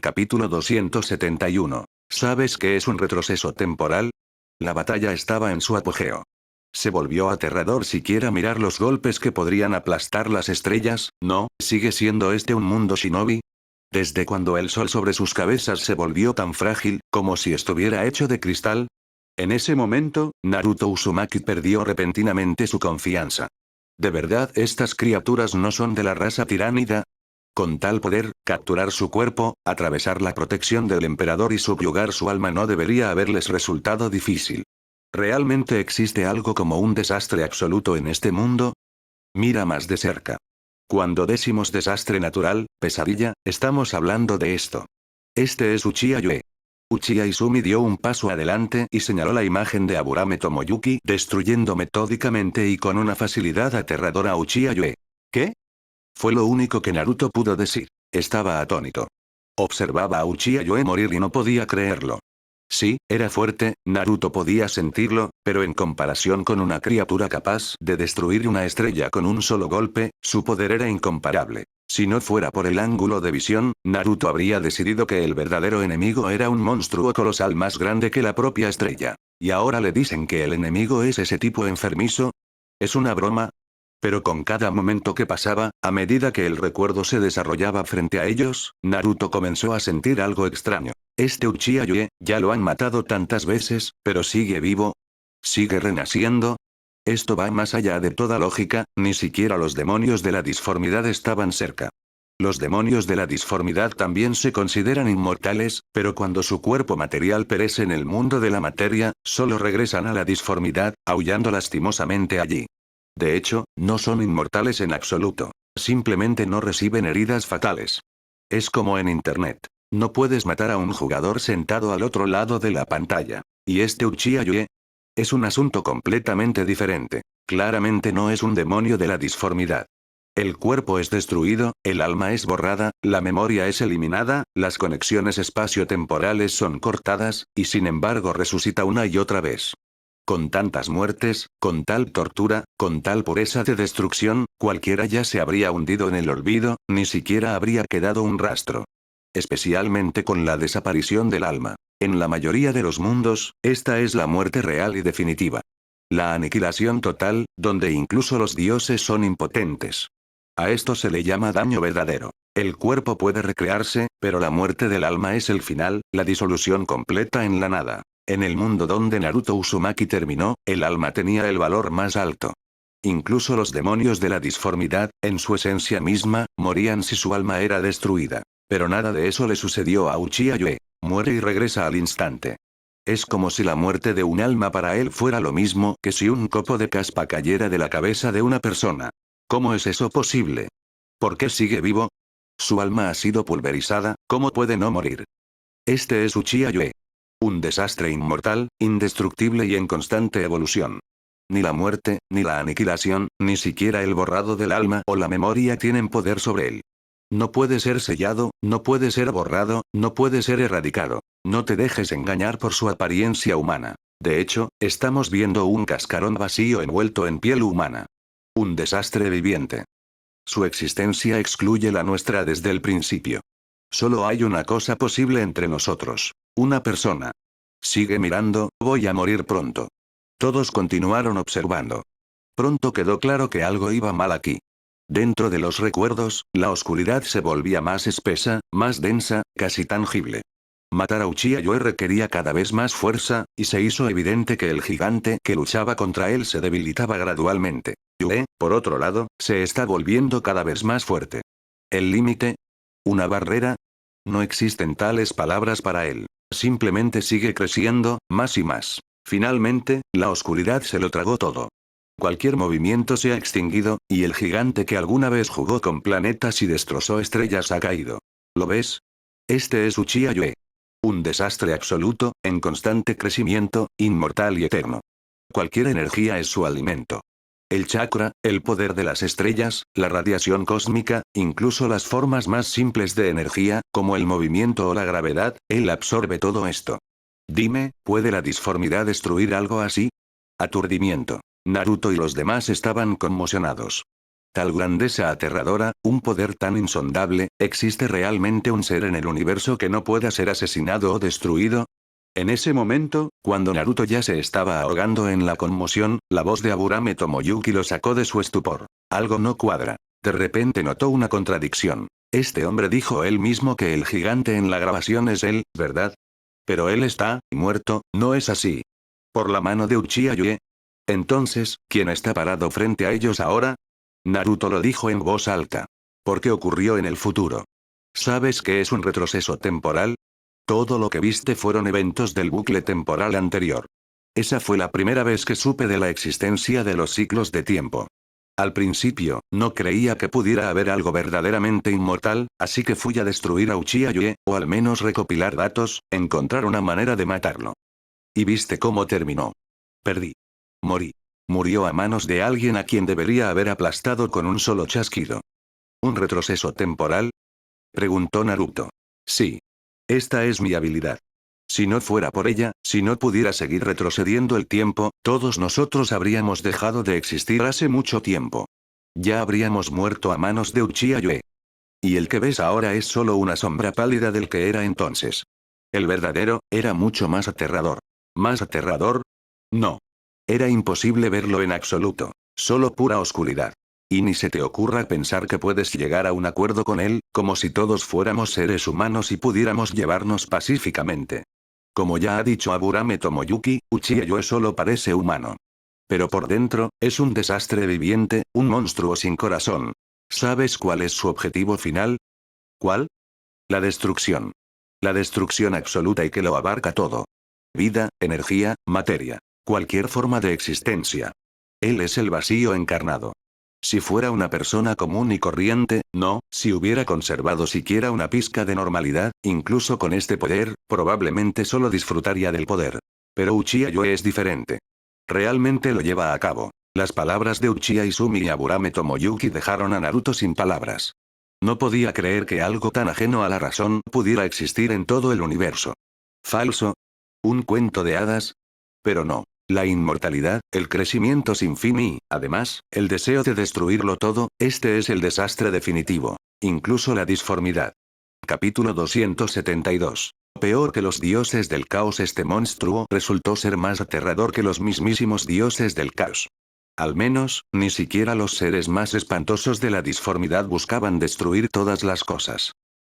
Capítulo 271. ¿Sabes qué es un retroceso temporal? La batalla estaba en su apogeo. Se volvió aterrador siquiera mirar los golpes que podrían aplastar las estrellas. ¿No sigue siendo este un mundo shinobi? ¿Desde cuando el sol sobre sus cabezas se volvió tan frágil, como si estuviera hecho de cristal? En ese momento, Naruto Uzumaki perdió repentinamente su confianza. ¿De verdad estas criaturas no son de la raza tiránida? Con tal poder, capturar su cuerpo, atravesar la protección del emperador y subyugar su alma no debería haberles resultado difícil. ¿Realmente existe algo como un desastre absoluto en este mundo? Mira más de cerca. Cuando decimos desastre natural, pesadilla, estamos hablando de esto. Este es Uchiha Yue. Uchiha Izumi dio un paso adelante y señaló la imagen de Aburame Tomoyuki, destruyendo metódicamente y con una facilidad aterradora a Uchiha Yue. ¿Qué? Fue lo único que Naruto pudo decir. Estaba atónito. Observaba a Uchiha Yue morir y no podía creerlo. Sí, era fuerte, Naruto podía sentirlo, pero en comparación con una criatura capaz de destruir una estrella con un solo golpe, su poder era incomparable. Si no fuera por el ángulo de visión, Naruto habría decidido que el verdadero enemigo era un monstruo colosal más grande que la propia estrella. ¿Y ahora le dicen que el enemigo es ese tipo enfermizo? ¿Es una broma? Pero con cada momento que pasaba, a medida que el recuerdo se desarrollaba frente a ellos, Naruto comenzó a sentir algo extraño. Este Uchiha Yue, ya lo han matado tantas veces, pero sigue vivo. ¿Sigue renaciendo? Esto va más allá de toda lógica, ni siquiera los demonios de la disformidad estaban cerca. Los demonios de la disformidad también se consideran inmortales, pero cuando su cuerpo material perece en el mundo de la materia, solo regresan a la disformidad, aullando lastimosamente allí. De hecho, no son inmortales en absoluto. Simplemente no reciben heridas fatales. Es como en Internet. No puedes matar a un jugador sentado al otro lado de la pantalla. ¿Y este Uchiha Yue? Es un asunto completamente diferente. Claramente no es un demonio de la disformidad. El cuerpo es destruido, el alma es borrada, la memoria es eliminada, las conexiones espacio-temporales son cortadas, y sin embargo resucita una y otra vez. Con tantas muertes, con tal tortura, con tal pureza de destrucción, cualquiera ya se habría hundido en el olvido, ni siquiera habría quedado un rastro. Especialmente con la desaparición del alma. En la mayoría de los mundos, esta es la muerte real y definitiva. La aniquilación total, donde incluso los dioses son impotentes. A esto se le llama daño verdadero. El cuerpo puede recrearse, pero la muerte del alma es el final, la disolución completa en la nada. En el mundo donde Naruto Uzumaki terminó, el alma tenía el valor más alto. Incluso los demonios de la disformidad, en su esencia misma, morían si su alma era destruida. Pero nada de eso le sucedió a Uchiha Yue. Muere y regresa al instante. Es como si la muerte de un alma para él fuera lo mismo que si un copo de caspa cayera de la cabeza de una persona. ¿Cómo es eso posible? ¿Por qué sigue vivo? Su alma ha sido pulverizada, ¿cómo puede no morir? Este es Uchiha Yue. Un desastre inmortal, indestructible y en constante evolución. Ni la muerte, ni la aniquilación, ni siquiera el borrado del alma o la memoria tienen poder sobre él. No puede ser sellado, no puede ser borrado, no puede ser erradicado. No te dejes engañar por su apariencia humana. De hecho, estamos viendo un cascarón vacío envuelto en piel humana. Un desastre viviente. Su existencia excluye la nuestra desde el principio. Solo hay una cosa posible entre nosotros. Una persona. Sigue mirando, voy a morir pronto. Todos continuaron observando. Pronto quedó claro que algo iba mal aquí. Dentro de los recuerdos, la oscuridad se volvía más espesa, más densa, casi tangible. Matar a Uchiha Yue requería cada vez más fuerza, y se hizo evidente que el gigante que luchaba contra él se debilitaba gradualmente. Yue, por otro lado, se está volviendo cada vez más fuerte. ¿El límite? ¿Una barrera? No existen tales palabras para él. Simplemente sigue creciendo, más y más. Finalmente, la oscuridad se lo tragó todo. Cualquier movimiento se ha extinguido, y el gigante que alguna vez jugó con planetas y destrozó estrellas ha caído. ¿Lo ves? Este es Uchiha Yue. Un desastre absoluto, en constante crecimiento, inmortal y eterno. Cualquier energía es su alimento. El chakra, el poder de las estrellas, la radiación cósmica, incluso las formas más simples de energía, como el movimiento o la gravedad, él absorbe todo esto. Dime, ¿puede la disformidad destruir algo así? Aturdimiento. Naruto y los demás estaban conmocionados. Tal grandeza aterradora, un poder tan insondable, ¿existe realmente un ser en el universo que no pueda ser asesinado o destruido? En ese momento, cuando Naruto ya se estaba ahogando en la conmoción, la voz de Aburame Tomoyuki lo sacó de su estupor. Algo no cuadra. De repente notó una contradicción. Este hombre dijo él mismo que el gigante en la grabación es él, ¿verdad? Pero él está muerto, ¿no es así? Por la mano de Uchiha Yue. Entonces, ¿quién está parado frente a ellos ahora? Naruto lo dijo en voz alta. Porque ocurrió en el futuro. ¿Sabes qué es un retroceso temporal? Todo lo que viste fueron eventos del bucle temporal anterior. Esa fue la primera vez que supe de la existencia de los ciclos de tiempo. Al principio, no creía que pudiera haber algo verdaderamente inmortal, así que fui a destruir a Uchiha Yue, o al menos recopilar datos, encontrar una manera de matarlo. ¿Y viste cómo terminó? Perdí. Morí. Murió a manos de alguien a quien debería haber aplastado con un solo chasquido. ¿Un retroceso temporal? Preguntó Naruto. Sí. Esta es mi habilidad. Si no fuera por ella, si no pudiera seguir retrocediendo el tiempo, todos nosotros habríamos dejado de existir hace mucho tiempo. Ya habríamos muerto a manos de Uchiha Yue. Y el que ves ahora es solo una sombra pálida del que era entonces. El verdadero, era mucho más aterrador. ¿Más aterrador? No. Era imposible verlo en absoluto. Solo pura oscuridad. Y ni se te ocurra pensar que puedes llegar a un acuerdo con él, como si todos fuéramos seres humanos y pudiéramos llevarnos pacíficamente. Como ya ha dicho Aburame Tomoyuki, Uchiha Yue solo parece humano. Pero por dentro, es un desastre viviente, un monstruo sin corazón. ¿Sabes cuál es su objetivo final? ¿Cuál? La destrucción. La destrucción absoluta y que lo abarca todo. Vida, energía, materia. Cualquier forma de existencia. Él es el vacío encarnado. Si fuera una persona común y corriente, no, si hubiera conservado siquiera una pizca de normalidad, incluso con este poder, probablemente solo disfrutaría del poder. Pero Uchiha Yue es diferente. Realmente lo lleva a cabo. Las palabras de Uchiha Izumi y Aburame Tomoyuki dejaron a Naruto sin palabras. No podía creer que algo tan ajeno a la razón pudiera existir en todo el universo. ¿Falso? ¿Un cuento de hadas? Pero no. La inmortalidad, el crecimiento sin fin y, además, el deseo de destruirlo todo, este es el desastre definitivo. Incluso la disformidad. Capítulo 272. Peor que los dioses del caos, este monstruo resultó ser más aterrador que los mismísimos dioses del caos. Al menos, ni siquiera los seres más espantosos de la disformidad buscaban destruir todas las cosas.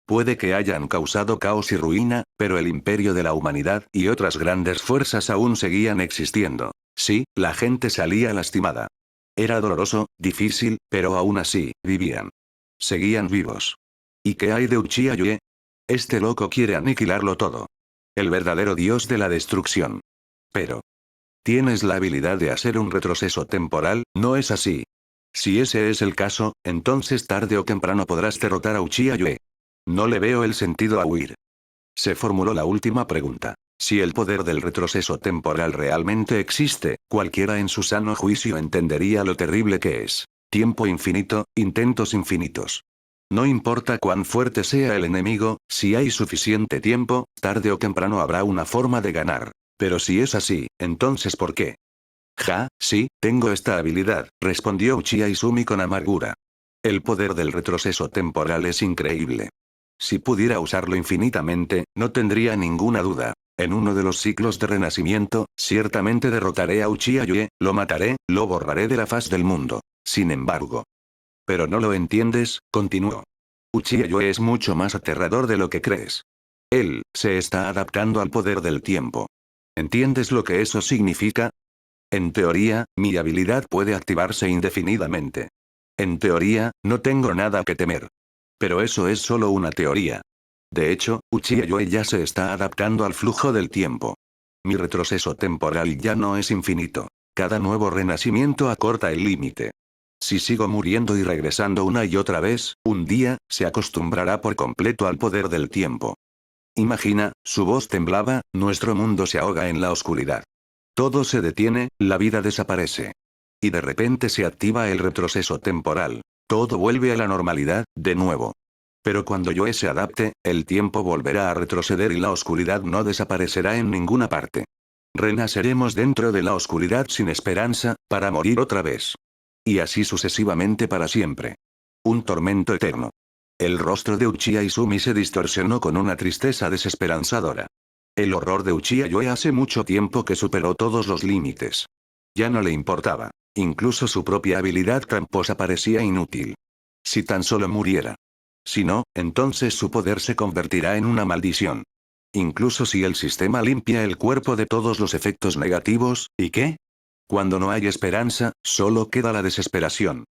Puede que hayan causado caos y ruina, pero el imperio de la humanidad y otras grandes fuerzas aún seguían existiendo. Sí, la gente salía lastimada. Era doloroso, difícil, pero aún así, vivían. Seguían vivos. ¿Y qué hay de Uchiha Yue? Este loco quiere aniquilarlo todo. El verdadero dios de la destrucción. Pero tienes la habilidad de hacer un retroceso temporal, ¿no es así? Si ese es el caso, entonces tarde o temprano podrás derrotar a Uchiha Yue. No le veo el sentido a huir. Se formuló la última pregunta. Si el poder del retroceso temporal realmente existe, cualquiera en su sano juicio entendería lo terrible que es. Tiempo infinito, intentos infinitos. No importa cuán fuerte sea el enemigo, si hay suficiente tiempo, tarde o temprano habrá una forma de ganar. Pero si es así, entonces ¿por qué? Ja, sí, tengo esta habilidad, respondió Uchiha Izumi con amargura. El poder del retroceso temporal es increíble. Si pudiera usarlo infinitamente, no tendría ninguna duda. En uno de los ciclos de renacimiento, ciertamente derrotaré a Uchiha Yue, lo mataré, lo borraré de la faz del mundo. Sin embargo. Pero no lo entiendes, continuó. Uchiha Yue es mucho más aterrador de lo que crees. Él, se está adaptando al poder del tiempo. ¿Entiendes lo que eso significa? En teoría, mi habilidad puede activarse indefinidamente. En teoría, no tengo nada que temer. Pero eso es solo una teoría. De hecho, Uchiha Yue ya se está adaptando al flujo del tiempo. Mi retroceso temporal ya no es infinito. Cada nuevo renacimiento acorta el límite. Si sigo muriendo y regresando una y otra vez, un día, se acostumbrará por completo al poder del tiempo. Imagina, su voz temblaba, nuestro mundo se ahoga en la oscuridad. Todo se detiene, la vida desaparece. Y de repente se activa el retroceso temporal. Todo vuelve a la normalidad, de nuevo. Pero cuando Yue se adapte, el tiempo volverá a retroceder y la oscuridad no desaparecerá en ninguna parte. Renaceremos dentro de la oscuridad sin esperanza, para morir otra vez. Y así sucesivamente para siempre. Un tormento eterno. El rostro de Uchiha Izumi se distorsionó con una tristeza desesperanzadora. El horror de Uchiha Yoe hace mucho tiempo que superó todos los límites. Ya no le importaba. Incluso su propia habilidad tramposa parecía inútil. Si tan solo muriera. Si no, entonces su poder se convertirá en una maldición. Incluso si el sistema limpia el cuerpo de todos los efectos negativos, ¿y qué? Cuando no hay esperanza, solo queda la desesperación.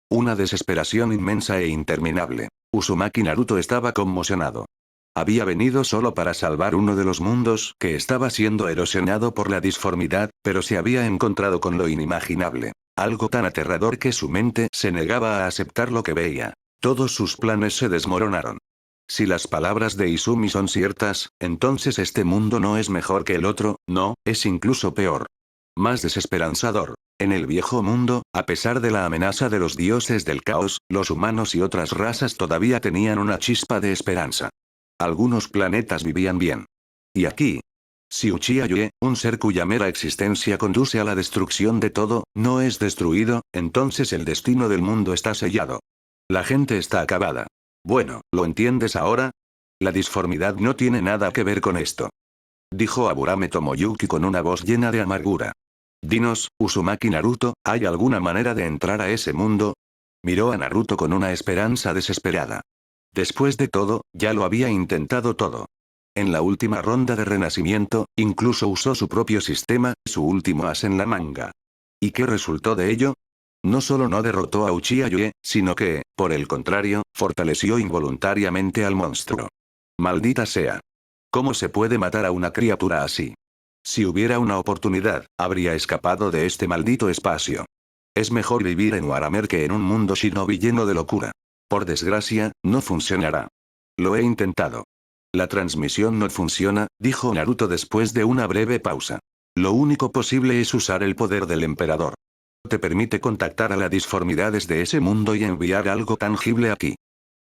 Una desesperación inmensa e interminable. Uzumaki Naruto estaba conmocionado. Había venido solo para salvar uno de los mundos que estaba siendo erosionado por la disformidad, pero se había encontrado con lo inimaginable. Algo tan aterrador que su mente se negaba a aceptar lo que veía. Todos sus planes se desmoronaron. Si las palabras de Izumi son ciertas, entonces este mundo no es mejor que el otro, no, es incluso peor. Más desesperanzador. En el viejo mundo, a pesar de la amenaza de los dioses del caos, los humanos y otras razas todavía tenían una chispa de esperanza. Algunos planetas vivían bien. Y aquí. Si Uchiha Yoe, un ser cuya mera existencia conduce a la destrucción de todo, no es destruido, entonces el destino del mundo está sellado. La gente está acabada. Bueno, ¿lo entiendes ahora? La disformidad no tiene nada que ver con esto. Dijo Aburame Tomoyuki con una voz llena de amargura. Dinos, Uzumaki Naruto, ¿hay alguna manera de entrar a ese mundo? Miró a Naruto con una esperanza desesperada. Después de todo, ya lo había intentado todo. En la última ronda de renacimiento, incluso usó su propio sistema, su último as en la manga. ¿Y qué resultó de ello? No solo no derrotó a Uchiha Yoe, sino que, por el contrario, fortaleció involuntariamente al monstruo. Maldita sea. ¿Cómo se puede matar a una criatura así? Si hubiera una oportunidad, habría escapado de este maldito espacio. Es mejor vivir en Waramer que en un mundo shinobi lleno de locura. Por desgracia, no funcionará. Lo he intentado. La transmisión no funciona, dijo Naruto después de una breve pausa. Lo único posible es usar el poder del emperador. Te permite contactar a la disformidad desde ese mundo y enviar algo tangible aquí.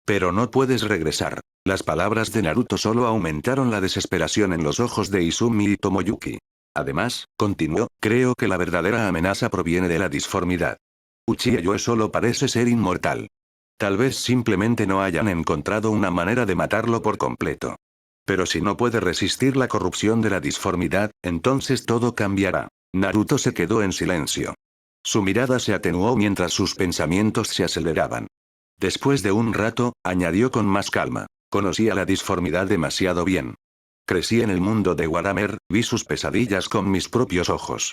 Pero no puedes regresar. Las palabras de Naruto solo aumentaron la desesperación en los ojos de Izumi y Tomoyuki. Además, continuó, creo que la verdadera amenaza proviene de la disformidad. Uchiha Yoe solo parece ser inmortal. Tal vez simplemente no hayan encontrado una manera de matarlo por completo. Pero si no puede resistir la corrupción de la disformidad, entonces todo cambiará. Naruto se quedó en silencio. Su mirada se atenuó mientras sus pensamientos se aceleraban. Después de un rato, añadió con más calma. Conocía la disformidad demasiado bien. Crecí en el mundo de Waramer, vi sus pesadillas con mis propios ojos.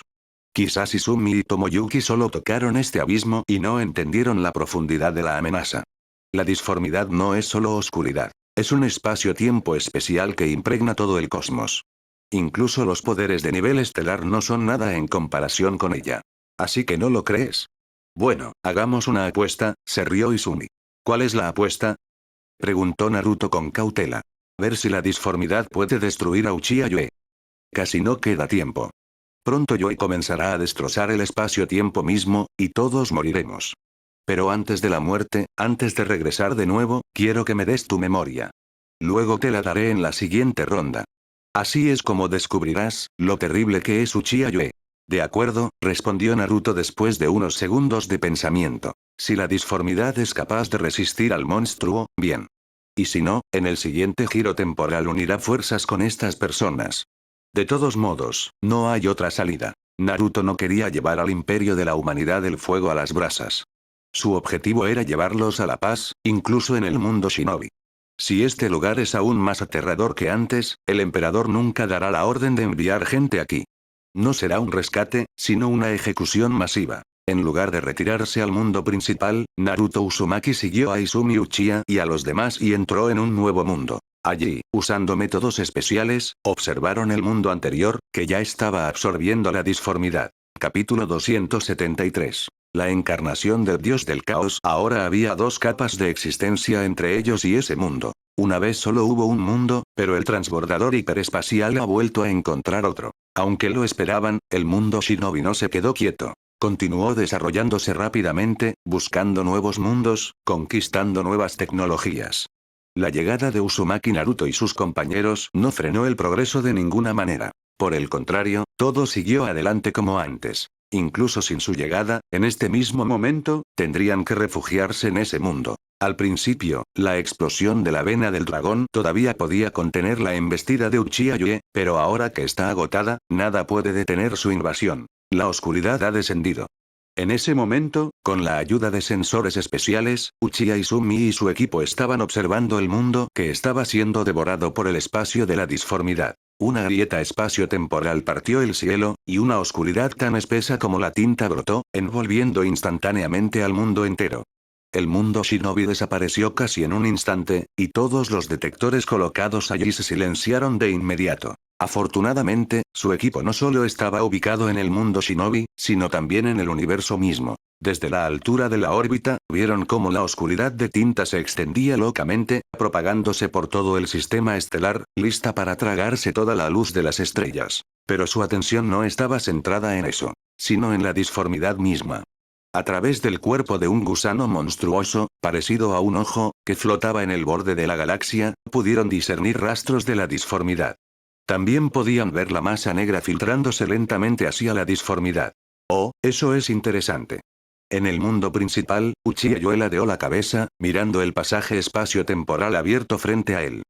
Quizás Izumi y Tomoyuki solo tocaron este abismo y no entendieron la profundidad de la amenaza. La disformidad no es solo oscuridad. Es un espacio-tiempo especial que impregna todo el cosmos. Incluso los poderes de nivel estelar no son nada en comparación con ella. ¿Así que no lo crees? Bueno, hagamos una apuesta, se rió Izumi. ¿Cuál es la apuesta? Preguntó Naruto con cautela. Ver si la disformidad puede destruir a Uchiha Yoe. Casi no queda tiempo. Pronto Yoe comenzará a destrozar el espacio-tiempo mismo, y todos moriremos. Pero antes de la muerte, antes de regresar de nuevo, quiero que me des tu memoria. Luego te la daré en la siguiente ronda. Así es como descubrirás lo terrible que es Uchiha Yoe. De acuerdo, respondió Naruto después de unos segundos de pensamiento. Si la disformidad es capaz de resistir al monstruo, bien. Y si no, en el siguiente giro temporal unirá fuerzas con estas personas. De todos modos, no hay otra salida. Naruto no quería llevar al imperio de la humanidad el fuego a las brasas. Su objetivo era llevarlos a la paz, incluso en el mundo shinobi. Si este lugar es aún más aterrador que antes, el emperador nunca dará la orden de enviar gente aquí. No será un rescate, sino una ejecución masiva. En lugar de retirarse al mundo principal, Naruto Uzumaki siguió a Izumi Uchiha y a los demás y entró en un nuevo mundo. Allí, usando métodos especiales, observaron el mundo anterior, que ya estaba absorbiendo la disformidad. Capítulo 273. La encarnación del dios del caos. Ahora había dos capas de existencia entre ellos y ese mundo. Una vez solo hubo un mundo, pero el transbordador hiperespacial ha vuelto a encontrar otro. Aunque lo esperaban, el mundo shinobi no se quedó quieto. Continuó desarrollándose rápidamente, buscando nuevos mundos, conquistando nuevas tecnologías. La llegada de Uzumaki Naruto y sus compañeros no frenó el progreso de ninguna manera. Por el contrario, todo siguió adelante como antes. Incluso sin su llegada, en este mismo momento, tendrían que refugiarse en ese mundo. Al principio, la explosión de la vena del dragón todavía podía contener la embestida de Uchiha Yue, pero ahora que está agotada, nada puede detener su invasión. La oscuridad ha descendido. En ese momento, con la ayuda de sensores especiales, Uchiha Izumi y su equipo estaban observando el mundo que estaba siendo devorado por el espacio de la disformidad. Una grieta espacio-temporal partió el cielo, y una oscuridad tan espesa como la tinta brotó, envolviendo instantáneamente al mundo entero. El mundo shinobi desapareció casi en un instante, y todos los detectores colocados allí se silenciaron de inmediato. Afortunadamente, su equipo no solo estaba ubicado en el mundo shinobi, sino también en el universo mismo. Desde la altura de la órbita, vieron cómo la oscuridad de tinta se extendía locamente, propagándose por todo el sistema estelar, lista para tragarse toda la luz de las estrellas. Pero su atención no estaba centrada en eso, sino en la disformidad misma. A través del cuerpo de un gusano monstruoso, parecido a un ojo, que flotaba en el borde de la galaxia, pudieron discernir rastros de la disformidad. También podían ver la masa negra filtrándose lentamente hacia la disformidad. Oh, eso es interesante. En el mundo principal, Uchiha Yue ladeó la cabeza, mirando el pasaje espacio-temporal abierto frente a él.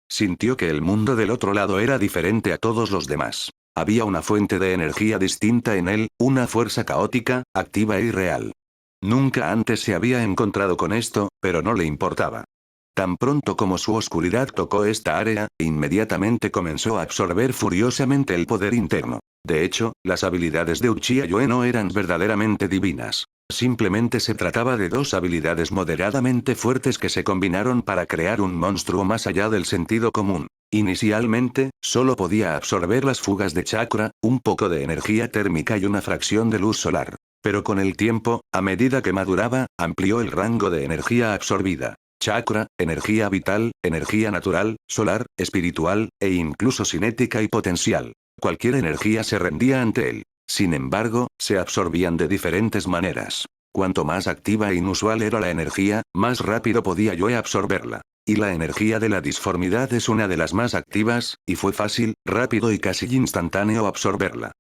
Sintió que el mundo del otro lado era diferente a todos los demás. Había una fuente de energía distinta en él, una fuerza caótica, activa e irreal. Nunca antes se había encontrado con esto, pero no le importaba. Tan pronto como su oscuridad tocó esta área, inmediatamente comenzó a absorber furiosamente el poder interno. De hecho, las habilidades de Uchiha Yue no eran verdaderamente divinas. Simplemente se trataba de dos habilidades moderadamente fuertes que se combinaron para crear un monstruo más allá del sentido común. Inicialmente, solo podía absorber las fugas de chakra, un poco de energía térmica y una fracción de luz solar. Pero con el tiempo, a medida que maduraba, amplió el rango de energía absorbida. Chakra, energía vital, energía natural, solar, espiritual, e incluso cinética y potencial. Cualquier energía se rendía ante él. Sin embargo, se absorbían de diferentes maneras. Cuanto más activa e inusual era la energía, más rápido podía Yue absorberla. Y la energía de la disformidad es una de las más activas, y fue fácil, rápido y casi instantáneo absorberla.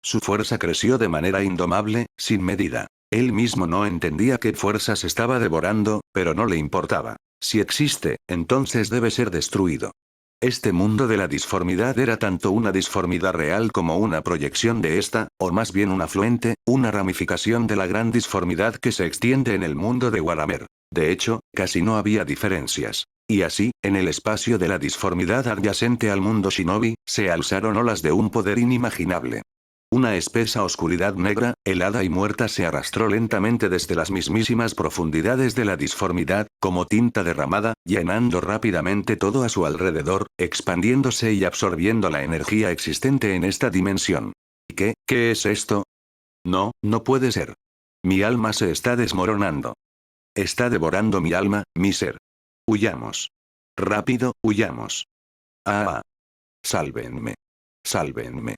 Su fuerza creció de manera indomable, sin medida. Él mismo no entendía qué fuerzas estaba devorando, pero no le importaba. Si existe, entonces debe ser destruido. Este mundo de la disformidad era tanto una disformidad real como una proyección de esta, o más bien un afluente, una ramificación de la gran disformidad que se extiende en el mundo de Waramer. De hecho, casi no había diferencias. Y así, en el espacio de la disformidad adyacente al mundo shinobi, se alzaron olas de un poder inimaginable. Una espesa oscuridad negra, helada y muerta se arrastró lentamente desde las mismísimas profundidades de la disformidad, como tinta derramada, llenando rápidamente todo a su alrededor, expandiéndose y absorbiendo la energía existente en esta dimensión. ¿Qué es esto? No, no puede ser. Mi alma se está desmoronando. Está devorando mi alma, mi ser. Huyamos. Rápido, huyamos. Ah. Sálvenme. Sálvenme.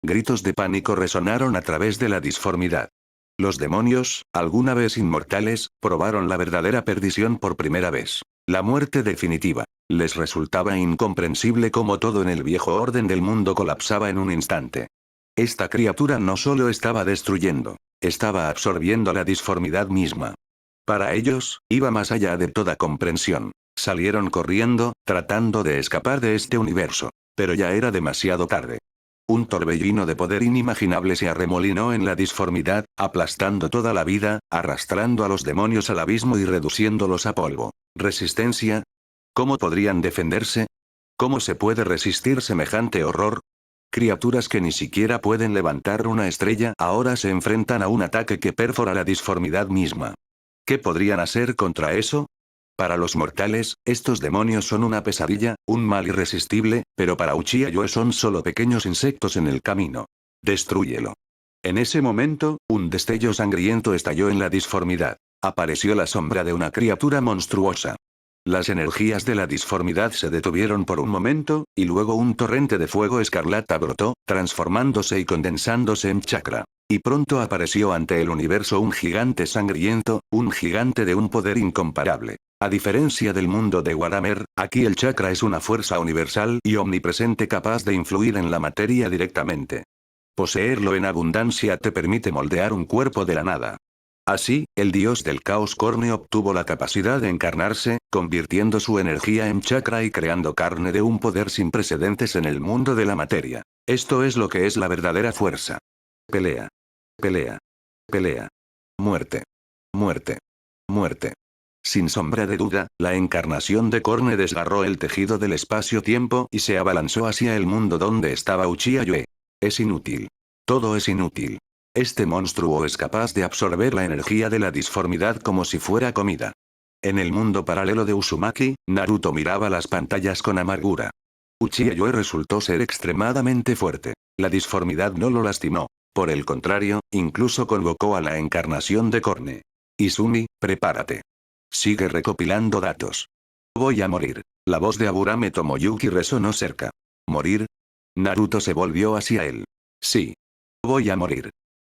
Gritos de pánico resonaron a través de la disformidad. Los demonios, alguna vez inmortales, probaron la verdadera perdición por primera vez. La muerte definitiva. Les resultaba incomprensible cómo todo en el viejo orden del mundo colapsaba en un instante. Esta criatura no solo estaba destruyendo, estaba absorbiendo la disformidad misma. Para ellos, iba más allá de toda comprensión. Salieron corriendo, tratando de escapar de este universo. Pero ya era demasiado tarde. Un torbellino de poder inimaginable se arremolinó en la disformidad, aplastando toda la vida, arrastrando a los demonios al abismo y reduciéndolos a polvo. ¿Resistencia? ¿Cómo podrían defenderse? ¿Cómo se puede resistir semejante horror? Criaturas que ni siquiera pueden levantar una estrella ahora se enfrentan a un ataque que perfora la disformidad misma. ¿Qué podrían hacer contra eso? Para los mortales, estos demonios son una pesadilla, un mal irresistible, pero para Uchiha Yue son solo pequeños insectos en el camino. Destrúyelo. En ese momento, un destello sangriento estalló en la disformidad. Apareció la sombra de una criatura monstruosa. Las energías de la disformidad se detuvieron por un momento, y luego un torrente de fuego escarlata brotó, transformándose y condensándose en chakra. Y pronto apareció ante el universo un gigante sangriento, un gigante de un poder incomparable. A diferencia del mundo de Waramer, aquí el chakra es una fuerza universal y omnipresente capaz de influir en la materia directamente. Poseerlo en abundancia te permite moldear un cuerpo de la nada. Así, el dios del caos Korne obtuvo la capacidad de encarnarse, convirtiendo su energía en chakra y creando carne de un poder sin precedentes en el mundo de la materia. Esto es lo que es la verdadera fuerza. Pelea. Pelea. Pelea. Muerte. Muerte. Muerte. Sin sombra de duda, la encarnación de Korne desgarró el tejido del espacio-tiempo y se abalanzó hacia el mundo donde estaba Uchiha Yue. Es inútil. Todo es inútil. Este monstruo es capaz de absorber la energía de la disformidad como si fuera comida. En el mundo paralelo de Uzumaki, Naruto miraba las pantallas con amargura. Uchiha Yue resultó ser extremadamente fuerte. La disformidad no lo lastimó. Por el contrario, incluso convocó a la encarnación de Korne. Izumi, prepárate. Sigue recopilando datos. Voy a morir. La voz de Aburame Tomoyuki resonó cerca. ¿Morir? Naruto se volvió hacia él. Sí. Voy a morir.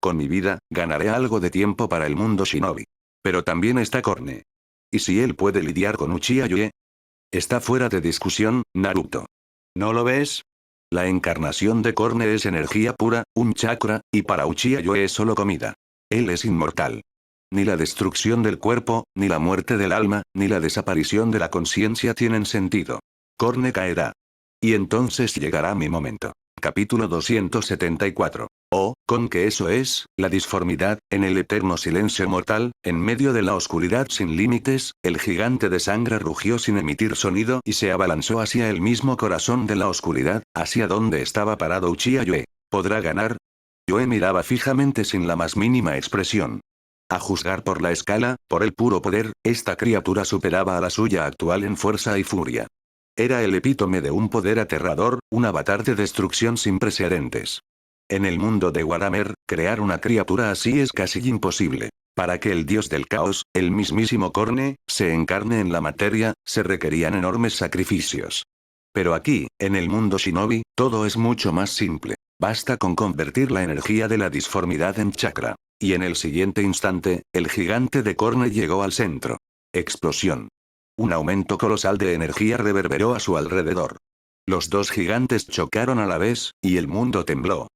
Con mi vida, ganaré algo de tiempo para el mundo shinobi. Pero también está Korne. ¿Y si él puede lidiar con Uchiha Yue? Está fuera de discusión, Naruto. ¿No lo ves? La encarnación de Korne es energía pura, un chakra, y para Uchiha Yue es solo comida. Él es inmortal. Ni la destrucción del cuerpo, ni la muerte del alma, ni la desaparición de la conciencia tienen sentido. Korne caerá. Y entonces llegará mi momento. Capítulo 274. Oh, con que eso es, la disformidad, en el eterno silencio mortal, en medio de la oscuridad sin límites, el gigante de sangre rugió sin emitir sonido y se abalanzó hacia el mismo corazón de la oscuridad, hacia donde estaba parado Uchiha Yue. ¿Podrá ganar? Yue miraba fijamente sin la más mínima expresión. A juzgar por la escala, por el puro poder, esta criatura superaba a la suya actual en fuerza y furia. Era el epítome de un poder aterrador, un avatar de destrucción sin precedentes. En el mundo de Waramer, crear una criatura así es casi imposible. Para que el dios del caos, el mismísimo Korne, se encarne en la materia, se requerían enormes sacrificios. Pero aquí, en el mundo shinobi, todo es mucho más simple. Basta con convertir la energía de la disformidad en chakra. Y en el siguiente instante, el gigante de Korne llegó al centro. Explosión. Un aumento colosal de energía reverberó a su alrededor. Los dos gigantes chocaron a la vez, y el mundo tembló.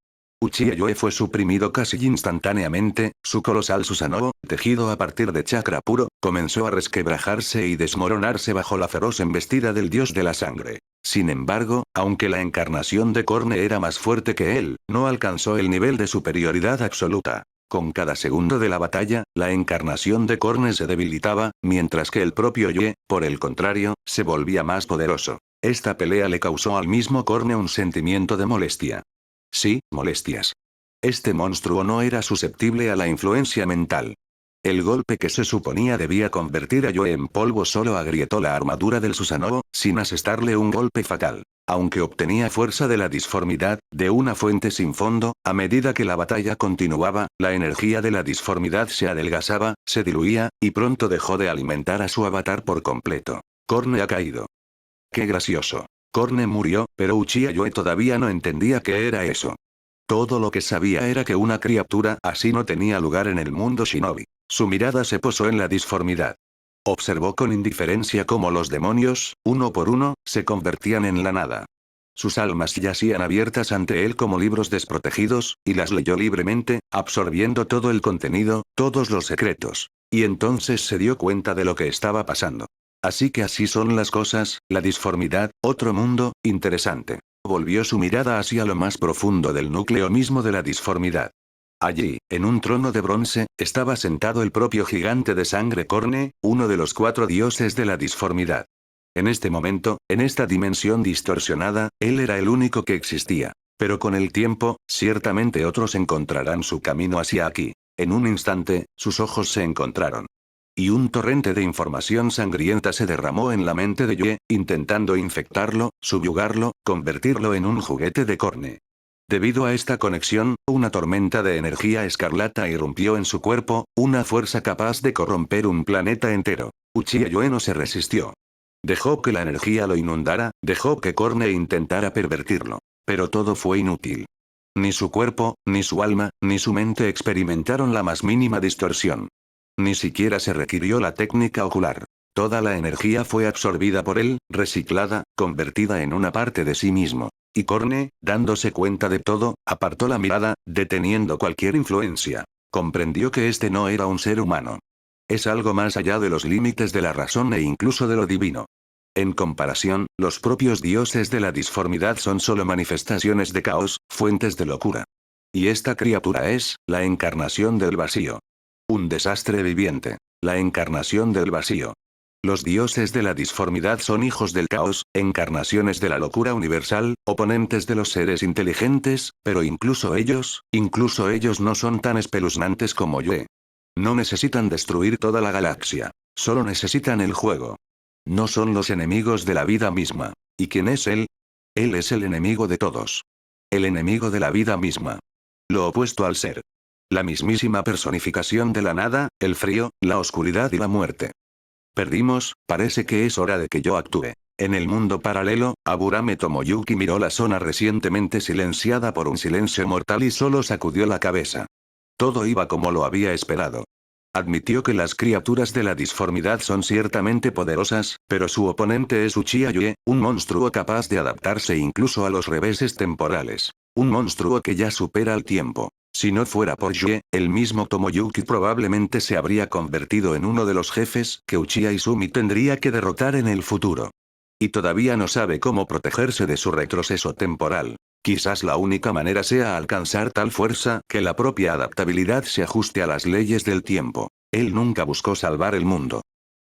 Uchiha Yue fue suprimido casi instantáneamente, su colosal Susanoo, tejido a partir de chakra puro, comenzó a resquebrajarse y desmoronarse bajo la feroz embestida del dios de la sangre. Sin embargo, aunque la encarnación de Korne era más fuerte que él, no alcanzó el nivel de superioridad absoluta. Con cada segundo de la batalla, la encarnación de Korne se debilitaba, mientras que el propio Yue, por el contrario, se volvía más poderoso. Esta pelea le causó al mismo Korne un sentimiento de molestia. Sí, molestias. Este monstruo no era susceptible a la influencia mental. El golpe que se suponía debía convertir a Yue en polvo solo agrietó la armadura del Susanoo, sin asestarle un golpe fatal. Aunque obtenía fuerza de la disformidad, de una fuente sin fondo, a medida que la batalla continuaba, la energía de la disformidad se adelgazaba, se diluía, y pronto dejó de alimentar a su avatar por completo. Korne ha caído. ¡Qué gracioso! Korne murió, pero Uchiha Yue todavía no entendía qué era eso. Todo lo que sabía era que una criatura así no tenía lugar en el mundo shinobi. Su mirada se posó en la disformidad. Observó con indiferencia cómo los demonios, uno por uno, se convertían en la nada. Sus almas yacían abiertas ante él como libros desprotegidos, y las leyó libremente, absorbiendo todo el contenido, todos los secretos. Y entonces se dio cuenta de lo que estaba pasando. Así que así son las cosas, la disformidad, otro mundo, interesante. Volvió su mirada hacia lo más profundo del núcleo mismo de la disformidad. Allí, en un trono de bronce, estaba sentado el propio gigante de sangre Korne, uno de los 4 dioses de la disformidad. En este momento, en esta dimensión distorsionada, él era el único que existía. Pero con el tiempo, ciertamente otros encontrarán su camino hacia aquí. En un instante, sus ojos se encontraron. Y un torrente de información sangrienta se derramó en la mente de Yue, intentando infectarlo, subyugarlo, convertirlo en un juguete de Korne. Debido a esta conexión, una tormenta de energía escarlata irrumpió en su cuerpo, una fuerza capaz de corromper un planeta entero. Uchiha Yue no se resistió. Dejó que la energía lo inundara, dejó que Korne intentara pervertirlo. Pero todo fue inútil. Ni su cuerpo, ni su alma, ni su mente experimentaron la más mínima distorsión. Ni siquiera se requirió la técnica ocular. Toda la energía fue absorbida por él, reciclada, convertida en una parte de sí mismo. Y Korne, dándose cuenta de todo, apartó la mirada, deteniendo cualquier influencia. Comprendió que este no era un ser humano. Es algo más allá de los límites de la razón e incluso de lo divino. En comparación, los propios dioses de la disformidad son solo manifestaciones de caos, fuentes de locura. Y esta criatura es, la encarnación del vacío. Un desastre viviente. La encarnación del vacío. Los dioses de la disformidad son hijos del caos, encarnaciones de la locura universal, oponentes de los seres inteligentes, pero incluso ellos no son tan espeluznantes como yo. No necesitan destruir toda la galaxia. Solo necesitan el juego. No son los enemigos de la vida misma. ¿Y quién es él? Él es el enemigo de todos. El enemigo de la vida misma. Lo opuesto al ser. La mismísima personificación de la nada, el frío, la oscuridad y la muerte. Perdimos, parece que es hora de que yo actúe. En el mundo paralelo, Aburame Tomoyuki miró la zona recientemente silenciada por un silencio mortal y solo sacudió la cabeza. Todo iba como lo había esperado. Admitió que las criaturas de la disformidad son ciertamente poderosas, pero su oponente es Uchiha Yue, un monstruo capaz de adaptarse incluso a los reveses temporales. Un monstruo que ya supera el tiempo. Si no fuera por Yue, el mismo Tomoyuki probablemente se habría convertido en uno de los jefes que Uchiha Izumi tendría que derrotar en el futuro. Y todavía no sabe cómo protegerse de su retroceso temporal. Quizás la única manera sea alcanzar tal fuerza que la propia adaptabilidad se ajuste a las leyes del tiempo. Él nunca buscó salvar el mundo.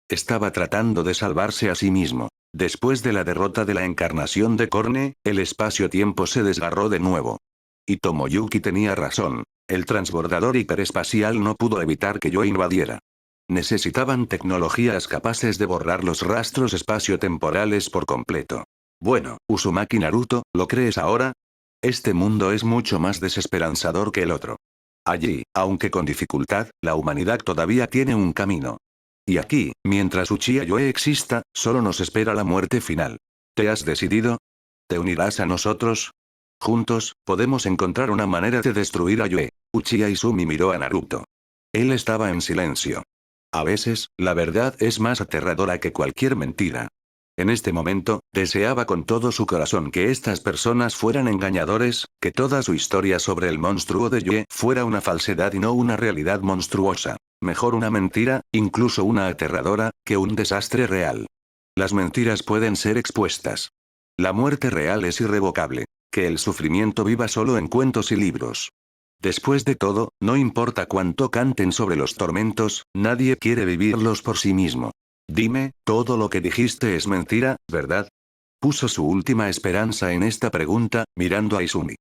Estaba tratando de salvarse a sí mismo. Después de la derrota de la encarnación de Korne, el espacio-tiempo se desgarró de nuevo. Y Tomoyuki tenía razón. El transbordador hiperespacial no pudo evitar que yo invadiera. Necesitaban tecnologías capaces de borrar los rastros espacio-temporales por completo. Bueno, Uzumaki Naruto, ¿lo crees ahora? Este mundo es mucho más desesperanzador que el otro. Allí, aunque con dificultad, la humanidad todavía tiene un camino. Y aquí, mientras Uchiha Yue exista, solo nos espera la muerte final. ¿Te has decidido? ¿Te unirás a nosotros? Juntos, podemos encontrar una manera de destruir a Yue. Uchiha Izumi miró a Naruto. Él estaba en silencio. A veces, la verdad es más aterradora que cualquier mentira. En este momento, deseaba con todo su corazón que estas personas fueran engañadores, que toda su historia sobre el monstruo de Yue fuera una falsedad y no una realidad monstruosa. Mejor una mentira, incluso una aterradora, que un desastre real. Las mentiras pueden ser expuestas. La muerte real es irrevocable. Que el sufrimiento viva solo en cuentos y libros. Después de todo, no importa cuánto canten sobre los tormentos, nadie quiere vivirlos por sí mismo. Dime, todo lo que dijiste es mentira, ¿verdad? Puso su última esperanza en esta pregunta, mirando a Izumi.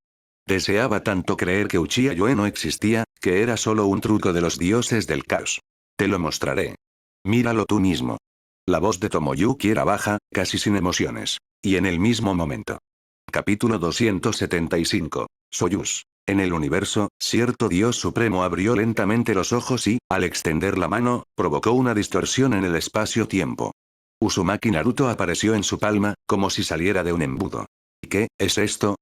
Deseaba tanto creer que Uchiha Yue no existía, que era solo un truco de los dioses del caos. Te lo mostraré. Míralo tú mismo. La voz de Tomoyuki era baja, casi sin emociones. Y en el mismo momento. Capítulo 275. Soyuz. En el universo, cierto dios supremo abrió lentamente los ojos y, al extender la mano, provocó una distorsión en el espacio-tiempo. Uzumaki Naruto apareció en su palma, como si saliera de un embudo. ¿Qué es esto?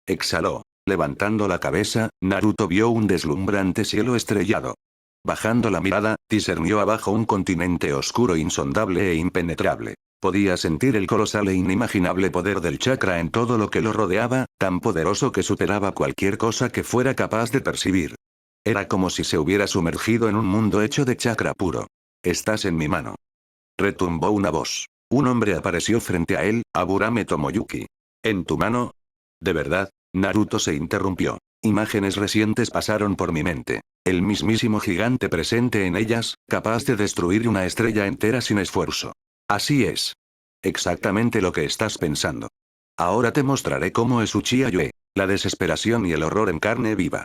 Exhaló. Levantando la cabeza, Naruto vio un deslumbrante cielo estrellado. Bajando la mirada, discernió abajo un continente oscuro, insondable e impenetrable. Podía sentir el colosal e inimaginable poder del chakra en todo lo que lo rodeaba, tan poderoso que superaba cualquier cosa que fuera capaz de percibir. Era como si se hubiera sumergido en un mundo hecho de chakra puro. Estás en mi mano. Retumbó una voz. Un hombre apareció frente a él, Aburame Tomoyuki. ¿En tu mano? ¿De verdad? Naruto se interrumpió. Imágenes recientes pasaron por mi mente. El mismísimo gigante presente en ellas, capaz de destruir una estrella entera sin esfuerzo. Así es. Exactamente lo que estás pensando. Ahora te mostraré cómo es Uchiha Yue, la desesperación y el horror en carne viva.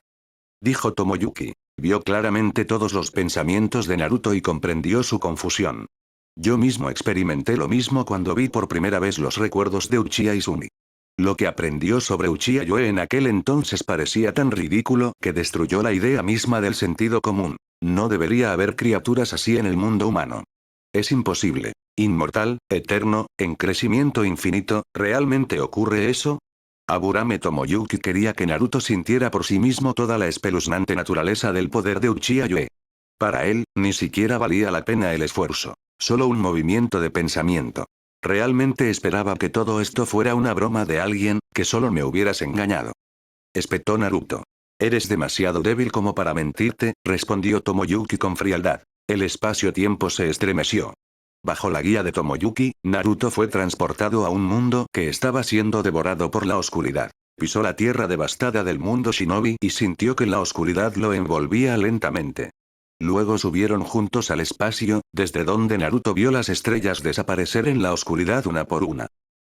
Dijo Tomoyuki. Vio claramente todos los pensamientos de Naruto y comprendió su confusión. Yo mismo experimenté lo mismo cuando vi por primera vez los recuerdos de Uchiha Izumi. Lo que aprendió sobre Uchiha Yue en aquel entonces parecía tan ridículo que destruyó la idea misma del sentido común. No debería haber criaturas así en el mundo humano. Es imposible. Inmortal, eterno, en crecimiento infinito, ¿realmente ocurre eso? Aburame Tomoyuki quería que Naruto sintiera por sí mismo toda la espeluznante naturaleza del poder de Uchiha Yue. Para él, ni siquiera valía la pena el esfuerzo. Solo un movimiento de pensamiento. Realmente esperaba que todo esto fuera una broma de alguien, que solo me hubieras engañado. Espetó Naruto. Eres demasiado débil como para mentirte, respondió Tomoyuki con frialdad. El espacio-tiempo se estremeció. Bajo la guía de Tomoyuki, Naruto fue transportado a un mundo que estaba siendo devorado por la oscuridad. Pisó la tierra devastada del mundo shinobi y sintió que la oscuridad lo envolvía lentamente. Luego subieron juntos al espacio, desde donde Naruto vio las estrellas desaparecer en la oscuridad una por una.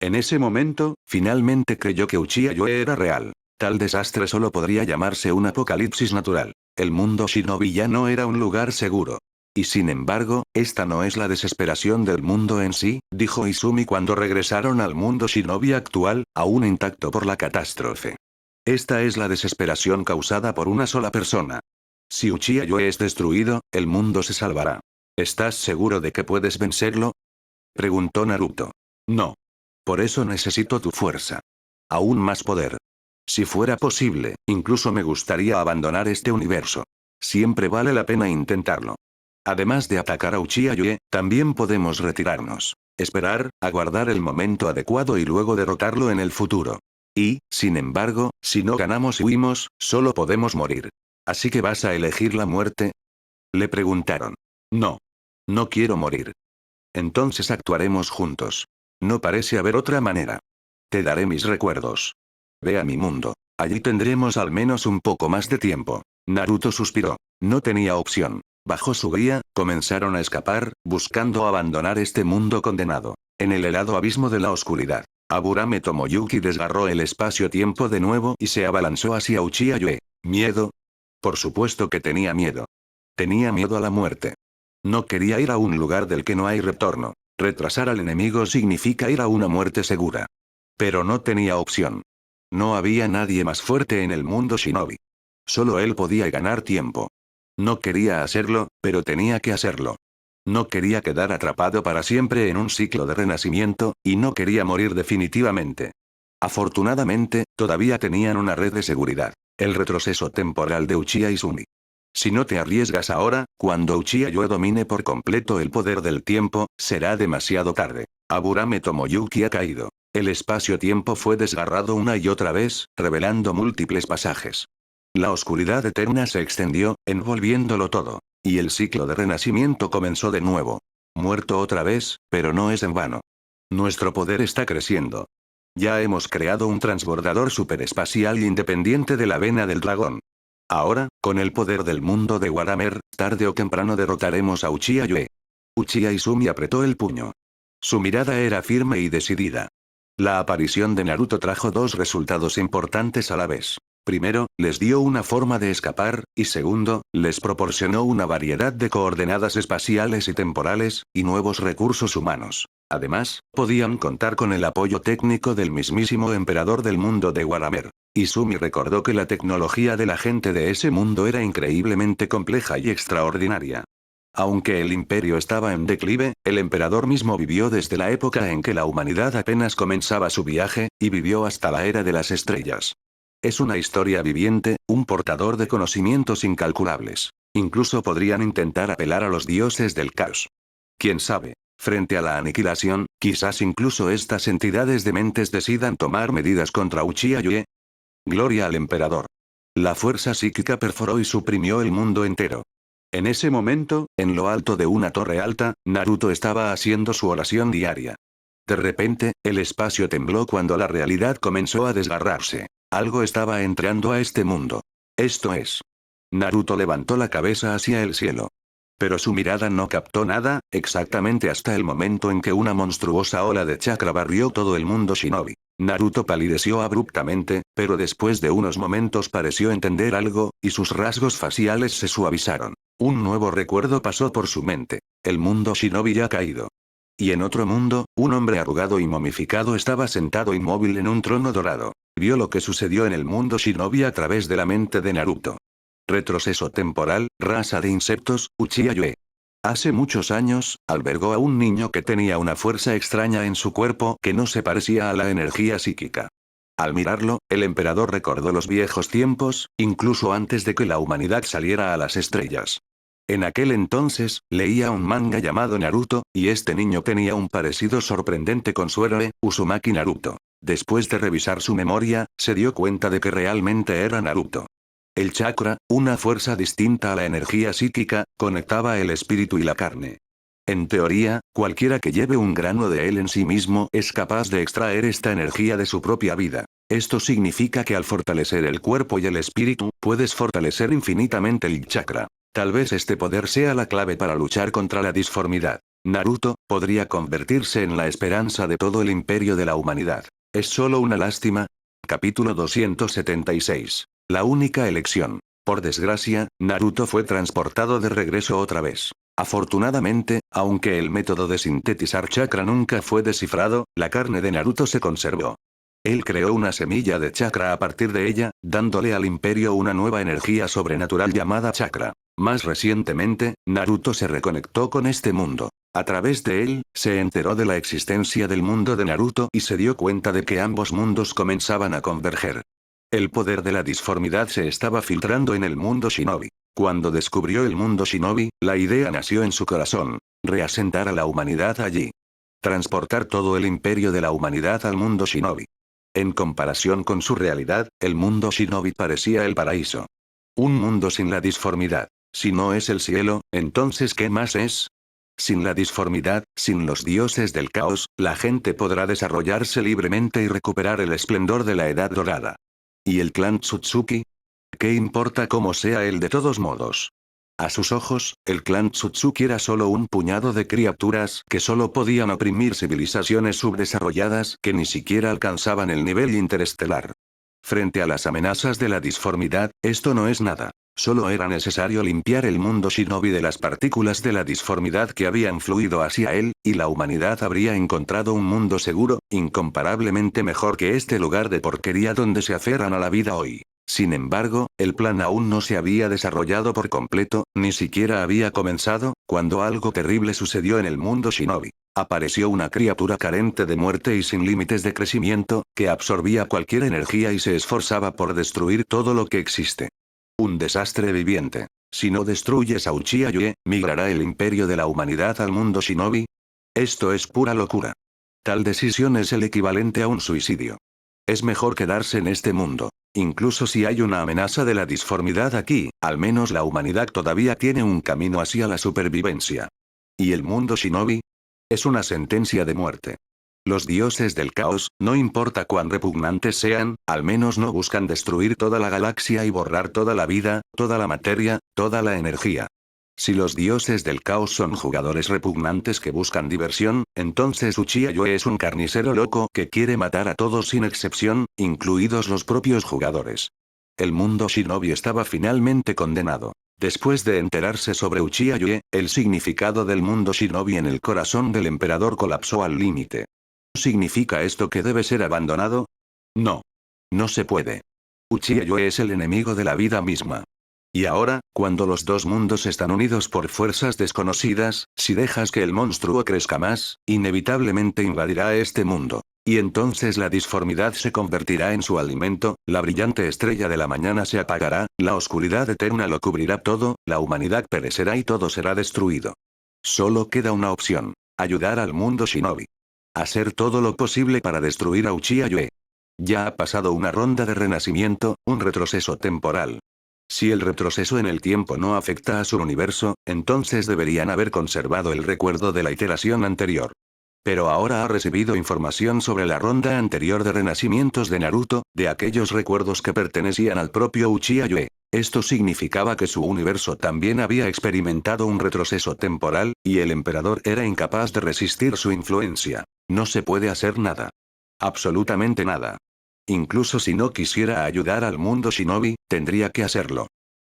En ese momento, finalmente creyó que Uchiha Yoe era real. Tal desastre solo podría llamarse un apocalipsis natural. El mundo shinobi ya no era un lugar seguro. Y sin embargo, esta no es la desesperación del mundo en sí, dijo Izumi cuando regresaron al mundo shinobi actual, aún intacto por la catástrofe. Esta es la desesperación causada por una sola persona. Si Uchiha Yoe es destruido, el mundo se salvará. ¿Estás seguro de que puedes vencerlo? Preguntó Naruto. No. Por eso necesito tu fuerza. Aún más poder. Si fuera posible, incluso me gustaría abandonar este universo. Siempre vale la pena intentarlo. Además de atacar a Uchiha Yoe, también podemos retirarnos. Esperar, aguardar el momento adecuado y luego derrotarlo en el futuro. Y, sin embargo, si no ganamos y huimos, solo podemos morir. ¿Así que vas a elegir la muerte? Le preguntaron. No. No quiero morir. Entonces actuaremos juntos. No parece haber otra manera. Te daré mis recuerdos. Ve a mi mundo. Allí tendremos al menos un poco más de tiempo. Naruto suspiró. No tenía opción. Bajo su guía, comenzaron a escapar, buscando abandonar este mundo condenado. En el helado abismo de la oscuridad, Aburame Tomoyuki desgarró el espacio-tiempo de nuevo y se abalanzó hacia Uchiha Yoe. ¿Miedo? Por supuesto que tenía miedo. Tenía miedo a la muerte. No quería ir a un lugar del que no hay retorno. Retrasar al enemigo significa ir a una muerte segura. Pero no tenía opción. No había nadie más fuerte en el mundo shinobi. Solo él podía ganar tiempo. No quería hacerlo, pero tenía que hacerlo. No quería quedar atrapado para siempre en un ciclo de renacimiento, y no quería morir definitivamente. Afortunadamente, todavía tenían una red de seguridad. El retroceso temporal de Uchiha Izumi. Si no te arriesgas ahora, cuando Uchiha Yoe domine por completo el poder del tiempo, será demasiado tarde. Aburame Tomoyuki ha caído. El espacio-tiempo fue desgarrado una y otra vez, revelando múltiples pasajes. La oscuridad eterna se extendió, envolviéndolo todo. Y el ciclo de renacimiento comenzó de nuevo. Muerto otra vez, pero no es en vano. Nuestro poder está creciendo. Ya hemos creado un transbordador superespacial independiente de la vena del dragón. Ahora, con el poder del mundo de Waramer, tarde o temprano derrotaremos a Uchiha Yoe. Uchiha Izumi apretó el puño. Su mirada era firme y decidida. La aparición de Naruto trajo dos resultados importantes a la vez. Primero, les dio una forma de escapar, y segundo, les proporcionó una variedad de coordenadas espaciales y temporales, y nuevos recursos humanos. Además, podían contar con el apoyo técnico del mismísimo emperador del mundo de Waramer. Izumi recordó que la tecnología de la gente de ese mundo era increíblemente compleja y extraordinaria. Aunque el imperio estaba en declive, el emperador mismo vivió desde la época en que la humanidad apenas comenzaba su viaje, y vivió hasta la era de las estrellas. Es una historia viviente, un portador de conocimientos incalculables. Incluso podrían intentar apelar a los dioses del caos. ¿Quién sabe? Frente a la aniquilación, quizás incluso estas entidades dementes decidan tomar medidas contra Uchiha Yoe. Gloria al emperador. La fuerza psíquica perforó y suprimió el mundo entero. En ese momento, en lo alto de una torre alta, Naruto estaba haciendo su oración diaria. De repente, el espacio tembló cuando la realidad comenzó a desgarrarse. Algo estaba entrando a este mundo. Esto es. Naruto levantó la cabeza hacia el cielo. Pero su mirada no captó nada, exactamente hasta el momento en que una monstruosa ola de chakra barrió todo el mundo shinobi. Naruto palideció abruptamente, pero después de unos momentos pareció entender algo, y sus rasgos faciales se suavizaron. Un nuevo recuerdo pasó por su mente. El mundo shinobi ya ha caído. Y en otro mundo, un hombre arrugado y momificado estaba sentado inmóvil en un trono dorado. Vio lo que sucedió en el mundo shinobi a través de la mente de Naruto. Retroceso temporal, raza de insectos, Uchiha Yoe. Hace muchos años, albergó a un niño que tenía una fuerza extraña en su cuerpo que no se parecía a la energía psíquica. Al mirarlo, el emperador recordó los viejos tiempos, incluso antes de que la humanidad saliera a las estrellas. En aquel entonces, leía un manga llamado Naruto, y este niño tenía un parecido sorprendente con su héroe, Uzumaki Naruto. Después de revisar su memoria, se dio cuenta de que realmente era Naruto. El chakra, una fuerza distinta a la energía psíquica, conectaba el espíritu y la carne. En teoría, cualquiera que lleve un grano de él en sí mismo es capaz de extraer esta energía de su propia vida. Esto significa que al fortalecer el cuerpo y el espíritu, puedes fortalecer infinitamente el chakra. Tal vez este poder sea la clave para luchar contra la disformidad. Naruto podría convertirse en la esperanza de todo el imperio de la humanidad. Es solo una lástima. Capítulo 276. La única elección. Por desgracia, Naruto fue transportado de regreso otra vez. Afortunadamente, aunque el método de sintetizar chakra nunca fue descifrado, la carne de Naruto se conservó. Él creó una semilla de chakra a partir de ella, dándole al imperio una nueva energía sobrenatural llamada chakra. Más recientemente, Naruto se reconectó con este mundo. A través de él, se enteró de la existencia del mundo de Naruto y se dio cuenta de que ambos mundos comenzaban a converger. El poder de la disformidad se estaba filtrando en el mundo shinobi. Cuando descubrió el mundo shinobi, la idea nació en su corazón: reasentar a la humanidad allí. Transportar todo el imperio de la humanidad al mundo shinobi. En comparación con su realidad, el mundo shinobi parecía el paraíso. Un mundo sin la disformidad. Si no es el cielo, entonces ¿qué más es? Sin la disformidad, sin los dioses del caos, la gente podrá desarrollarse libremente y recuperar el esplendor de la edad dorada. ¿Y el clan Tsutsuki? ¿Qué importa cómo sea él de todos modos? A sus ojos, el clan Tsutsuki era solo un puñado de criaturas que solo podían oprimir civilizaciones subdesarrolladas que ni siquiera alcanzaban el nivel interestelar. Frente a las amenazas de la disformidad, esto no es nada. Solo era necesario limpiar el mundo shinobi de las partículas de la disformidad que habían fluido hacia él, y la humanidad habría encontrado un mundo seguro, incomparablemente mejor que este lugar de porquería donde se aferran a la vida hoy. Sin embargo, el plan aún no se había desarrollado por completo, ni siquiera había comenzado, cuando algo terrible sucedió en el mundo shinobi. Apareció una criatura carente de muerte y sin límites de crecimiento, que absorbía cualquier energía y se esforzaba por destruir todo lo que existe. Un desastre viviente. Si no destruyes a Uchiha-Yue, ¿migrará el imperio de la humanidad al mundo shinobi? Esto es pura locura. Tal decisión es el equivalente a un suicidio. Es mejor quedarse en este mundo. Incluso si hay una amenaza de la disformidad aquí, al menos la humanidad todavía tiene un camino hacia la supervivencia. ¿Y el mundo shinobi? Es una sentencia de muerte. Los dioses del caos, no importa cuán repugnantes sean, al menos no buscan destruir toda la galaxia y borrar toda la vida, toda la materia, toda la energía. Si los dioses del caos son jugadores repugnantes que buscan diversión, entonces Uchiha-Yue es un carnicero loco que quiere matar a todos sin excepción, incluidos los propios jugadores. El mundo shinobi estaba finalmente condenado. Después de enterarse sobre Uchiha-Yue, el significado del mundo shinobi en el corazón del emperador colapsó al límite. ¿Significa esto que debe ser abandonado? No. No se puede. Uchiha-Yue es el enemigo de la vida misma. Y ahora, cuando los dos mundos están unidos por fuerzas desconocidas, si dejas que el monstruo crezca más, inevitablemente invadirá este mundo. Y entonces la disformidad se convertirá en su alimento, la brillante estrella de la mañana se apagará, la oscuridad eterna lo cubrirá todo, la humanidad perecerá y todo será destruido. Solo queda una opción: ayudar al mundo shinobi. Hacer todo lo posible para destruir a Uchiha-Yue. Ya ha pasado una ronda de renacimiento, un retroceso temporal. Si el retroceso en el tiempo no afecta a su universo, entonces deberían haber conservado el recuerdo de la iteración anterior. Pero ahora ha recibido información sobre la ronda anterior de renacimientos de Naruto, de aquellos recuerdos que pertenecían al propio Uchiha-Yue. Esto significaba que su universo también había experimentado un retroceso temporal, y el emperador era incapaz de resistir su influencia. No se puede hacer nada. Absolutamente nada. Incluso si no quisiera ayudar al mundo shinobi, tendría que hacerlo.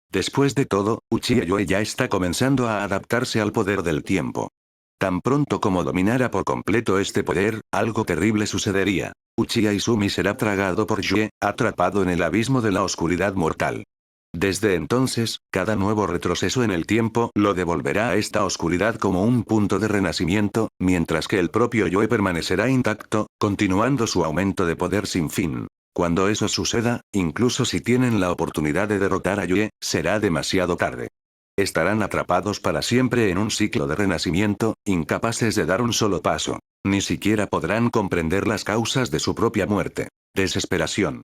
Después de todo, Uchiha-Yue ya está comenzando a adaptarse al poder del tiempo. Tan pronto como dominara por completo este poder, algo terrible sucedería. Uchiha Izumi será tragado por Yue, atrapado en el abismo de la oscuridad mortal. Desde entonces, cada nuevo retroceso en el tiempo lo devolverá a esta oscuridad como un punto de renacimiento, mientras que el propio Yue permanecerá intacto, continuando su aumento de poder sin fin. Cuando eso suceda, incluso si tienen la oportunidad de derrotar a Yue, será demasiado tarde. Estarán atrapados para siempre en un ciclo de renacimiento, incapaces de dar un solo paso. Ni siquiera podrán comprender las causas de su propia muerte. Desesperación.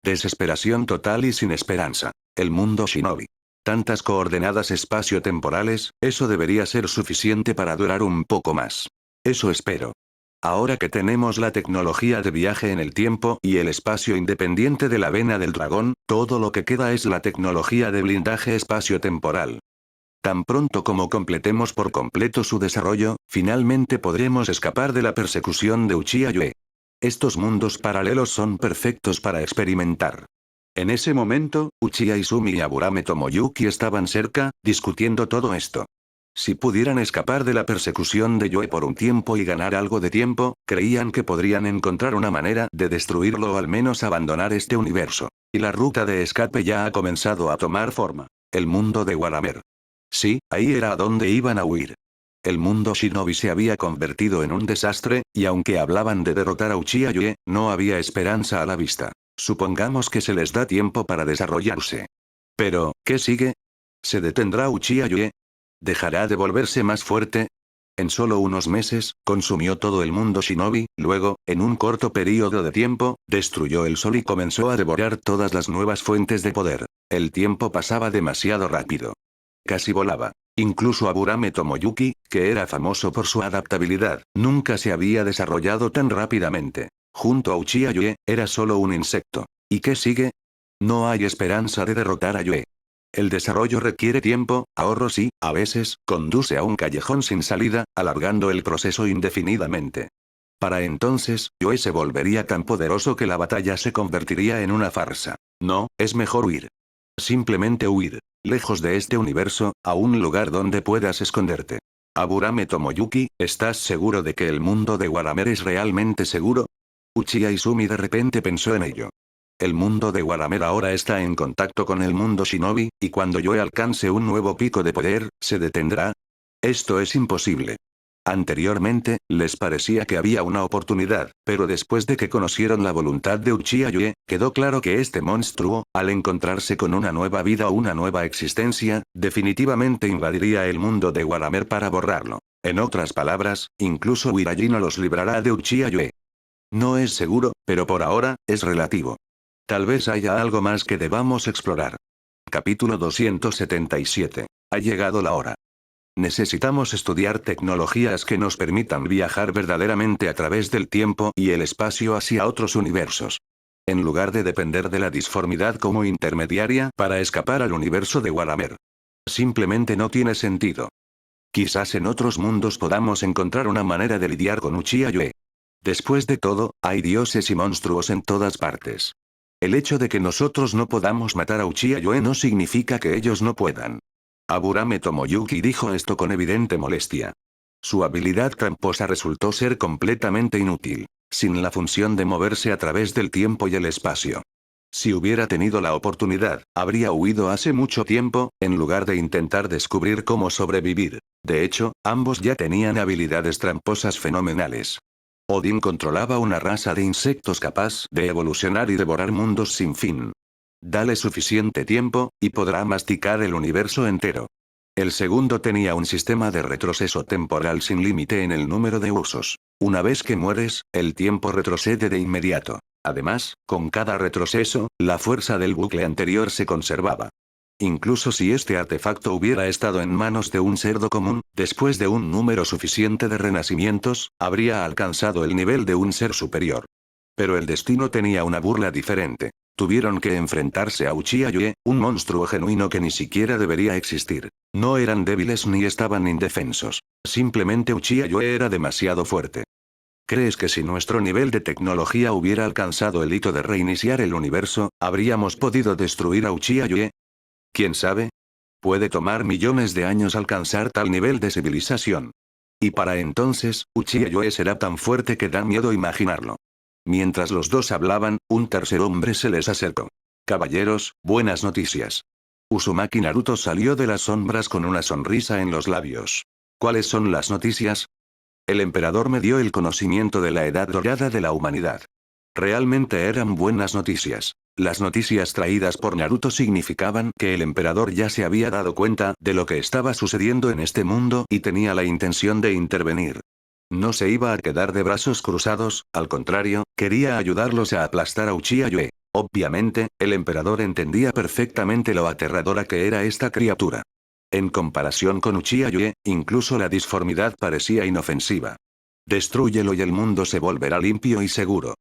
Desesperación total y sin esperanza. El mundo shinobi. Tantas coordenadas espacio-temporales, eso debería ser suficiente para durar un poco más. Eso espero. Ahora que tenemos la tecnología de viaje en el tiempo y el espacio independiente de la vena del dragón, todo lo que queda es la tecnología de blindaje espacio-temporal. Tan pronto como completemos por completo su desarrollo, finalmente podremos escapar de la persecución de Uchiha Yue. Estos mundos paralelos son perfectos para experimentar. En ese momento, Uchiha Izumi y Aburame Tomoyuki estaban cerca, discutiendo todo esto. Si pudieran escapar de la persecución de Yue por un tiempo y ganar algo de tiempo, creían que podrían encontrar una manera de destruirlo o al menos abandonar este universo. Y la ruta de escape ya ha comenzado a tomar forma. El mundo de Waramer. Sí, ahí era a donde iban a huir. El mundo shinobi se había convertido en un desastre, y aunque hablaban de derrotar a Uchiha Yue, no había esperanza a la vista. Supongamos que se les da tiempo para desarrollarse. Pero, ¿qué sigue? ¿Se detendrá Uchiha Yue? ¿Dejará de volverse más fuerte? En solo unos meses, consumió todo el mundo shinobi, luego, en un corto período de tiempo, destruyó el sol y comenzó a devorar todas las nuevas fuentes de poder. El tiempo pasaba demasiado rápido. Casi volaba. Incluso Aburame Tomoyuki, que era famoso por su adaptabilidad, nunca se había desarrollado tan rápidamente. Junto a Uchiha Yue, era solo un insecto. ¿Y qué sigue? No hay esperanza de derrotar a Yue. El desarrollo requiere tiempo, ahorros y, a veces, conduce a un callejón sin salida, alargando el proceso indefinidamente. Para entonces, Yue se volvería tan poderoso que la batalla se convertiría en una farsa. No, es mejor huir. Simplemente huir. Lejos de este universo, a un lugar donde puedas esconderte. Aburame Tomoyuki, ¿estás seguro de que el mundo de Waramer es realmente seguro? Uchiha Izumi de repente pensó en ello. El mundo de Waramer ahora está en contacto con el mundo shinobi, y cuando yo alcance un nuevo pico de poder, ¿se detendrá? Esto es imposible. Anteriormente, les parecía que había una oportunidad, pero después de que conocieron la voluntad de Uchiha Yue, quedó claro que este monstruo, al encontrarse con una nueva vida o una nueva existencia, definitivamente invadiría el mundo de Waramer para borrarlo. En otras palabras, incluso Wiraji no los librará de Uchiha Yue. No es seguro, pero por ahora, es relativo. Tal vez haya algo más que debamos explorar. Capítulo 277. Ha llegado la hora. Necesitamos estudiar tecnologías que nos permitan viajar verdaderamente a través del tiempo y el espacio hacia otros universos. En lugar de depender de la disformidad como intermediaria para escapar al universo de Waramer. Simplemente no tiene sentido. Quizás en otros mundos podamos encontrar una manera de lidiar con Uchiha Yue. Después de todo, hay dioses y monstruos en todas partes. El hecho de que nosotros no podamos matar a Uchiha Yue no significa que ellos no puedan. Aburame Tomoyuki dijo esto con evidente molestia. Su habilidad tramposa resultó ser completamente inútil, sin la función de moverse a través del tiempo y el espacio. Si hubiera tenido la oportunidad, habría huido hace mucho tiempo, en lugar de intentar descubrir cómo sobrevivir. De hecho, ambos ya tenían habilidades tramposas fenomenales. Odin controlaba una raza de insectos capaz de evolucionar y devorar mundos sin fin. Dale suficiente tiempo, y podrá masticar el universo entero. El segundo tenía un sistema de retroceso temporal sin límite en el número de usos. Una vez que mueres, el tiempo retrocede de inmediato. Además, con cada retroceso, la fuerza del bucle anterior se conservaba. Incluso si este artefacto hubiera estado en manos de un cerdo común, después de un número suficiente de renacimientos, habría alcanzado el nivel de un ser superior. Pero el destino tenía una burla diferente. Tuvieron que enfrentarse a Uchiha Yue, un monstruo genuino que ni siquiera debería existir. No eran débiles ni estaban indefensos. Simplemente Uchiha Yue era demasiado fuerte. ¿Crees que si nuestro nivel de tecnología hubiera alcanzado el hito de reiniciar el universo, habríamos podido destruir a Uchiha Yue? ¿Quién sabe? Puede tomar millones de años alcanzar tal nivel de civilización. Y para entonces, Uchiha Yue será tan fuerte que da miedo imaginarlo. Mientras los dos hablaban, un tercer hombre se les acercó. Caballeros, buenas noticias. Uzumaki Naruto salió de las sombras con una sonrisa en los labios. ¿Cuáles son las noticias? El emperador me dio el conocimiento de la edad dorada de la humanidad. Realmente eran buenas noticias. Las noticias traídas por Naruto significaban que el emperador ya se había dado cuenta de lo que estaba sucediendo en este mundo y tenía la intención de intervenir. No se iba a quedar de brazos cruzados, al contrario, quería ayudarlos a aplastar a Uchiha Yue. Obviamente, el emperador entendía perfectamente lo aterradora que era esta criatura. En comparación con Uchiha Yue, incluso la disformidad parecía inofensiva. Destrúyelo y el mundo se volverá limpio y seguro.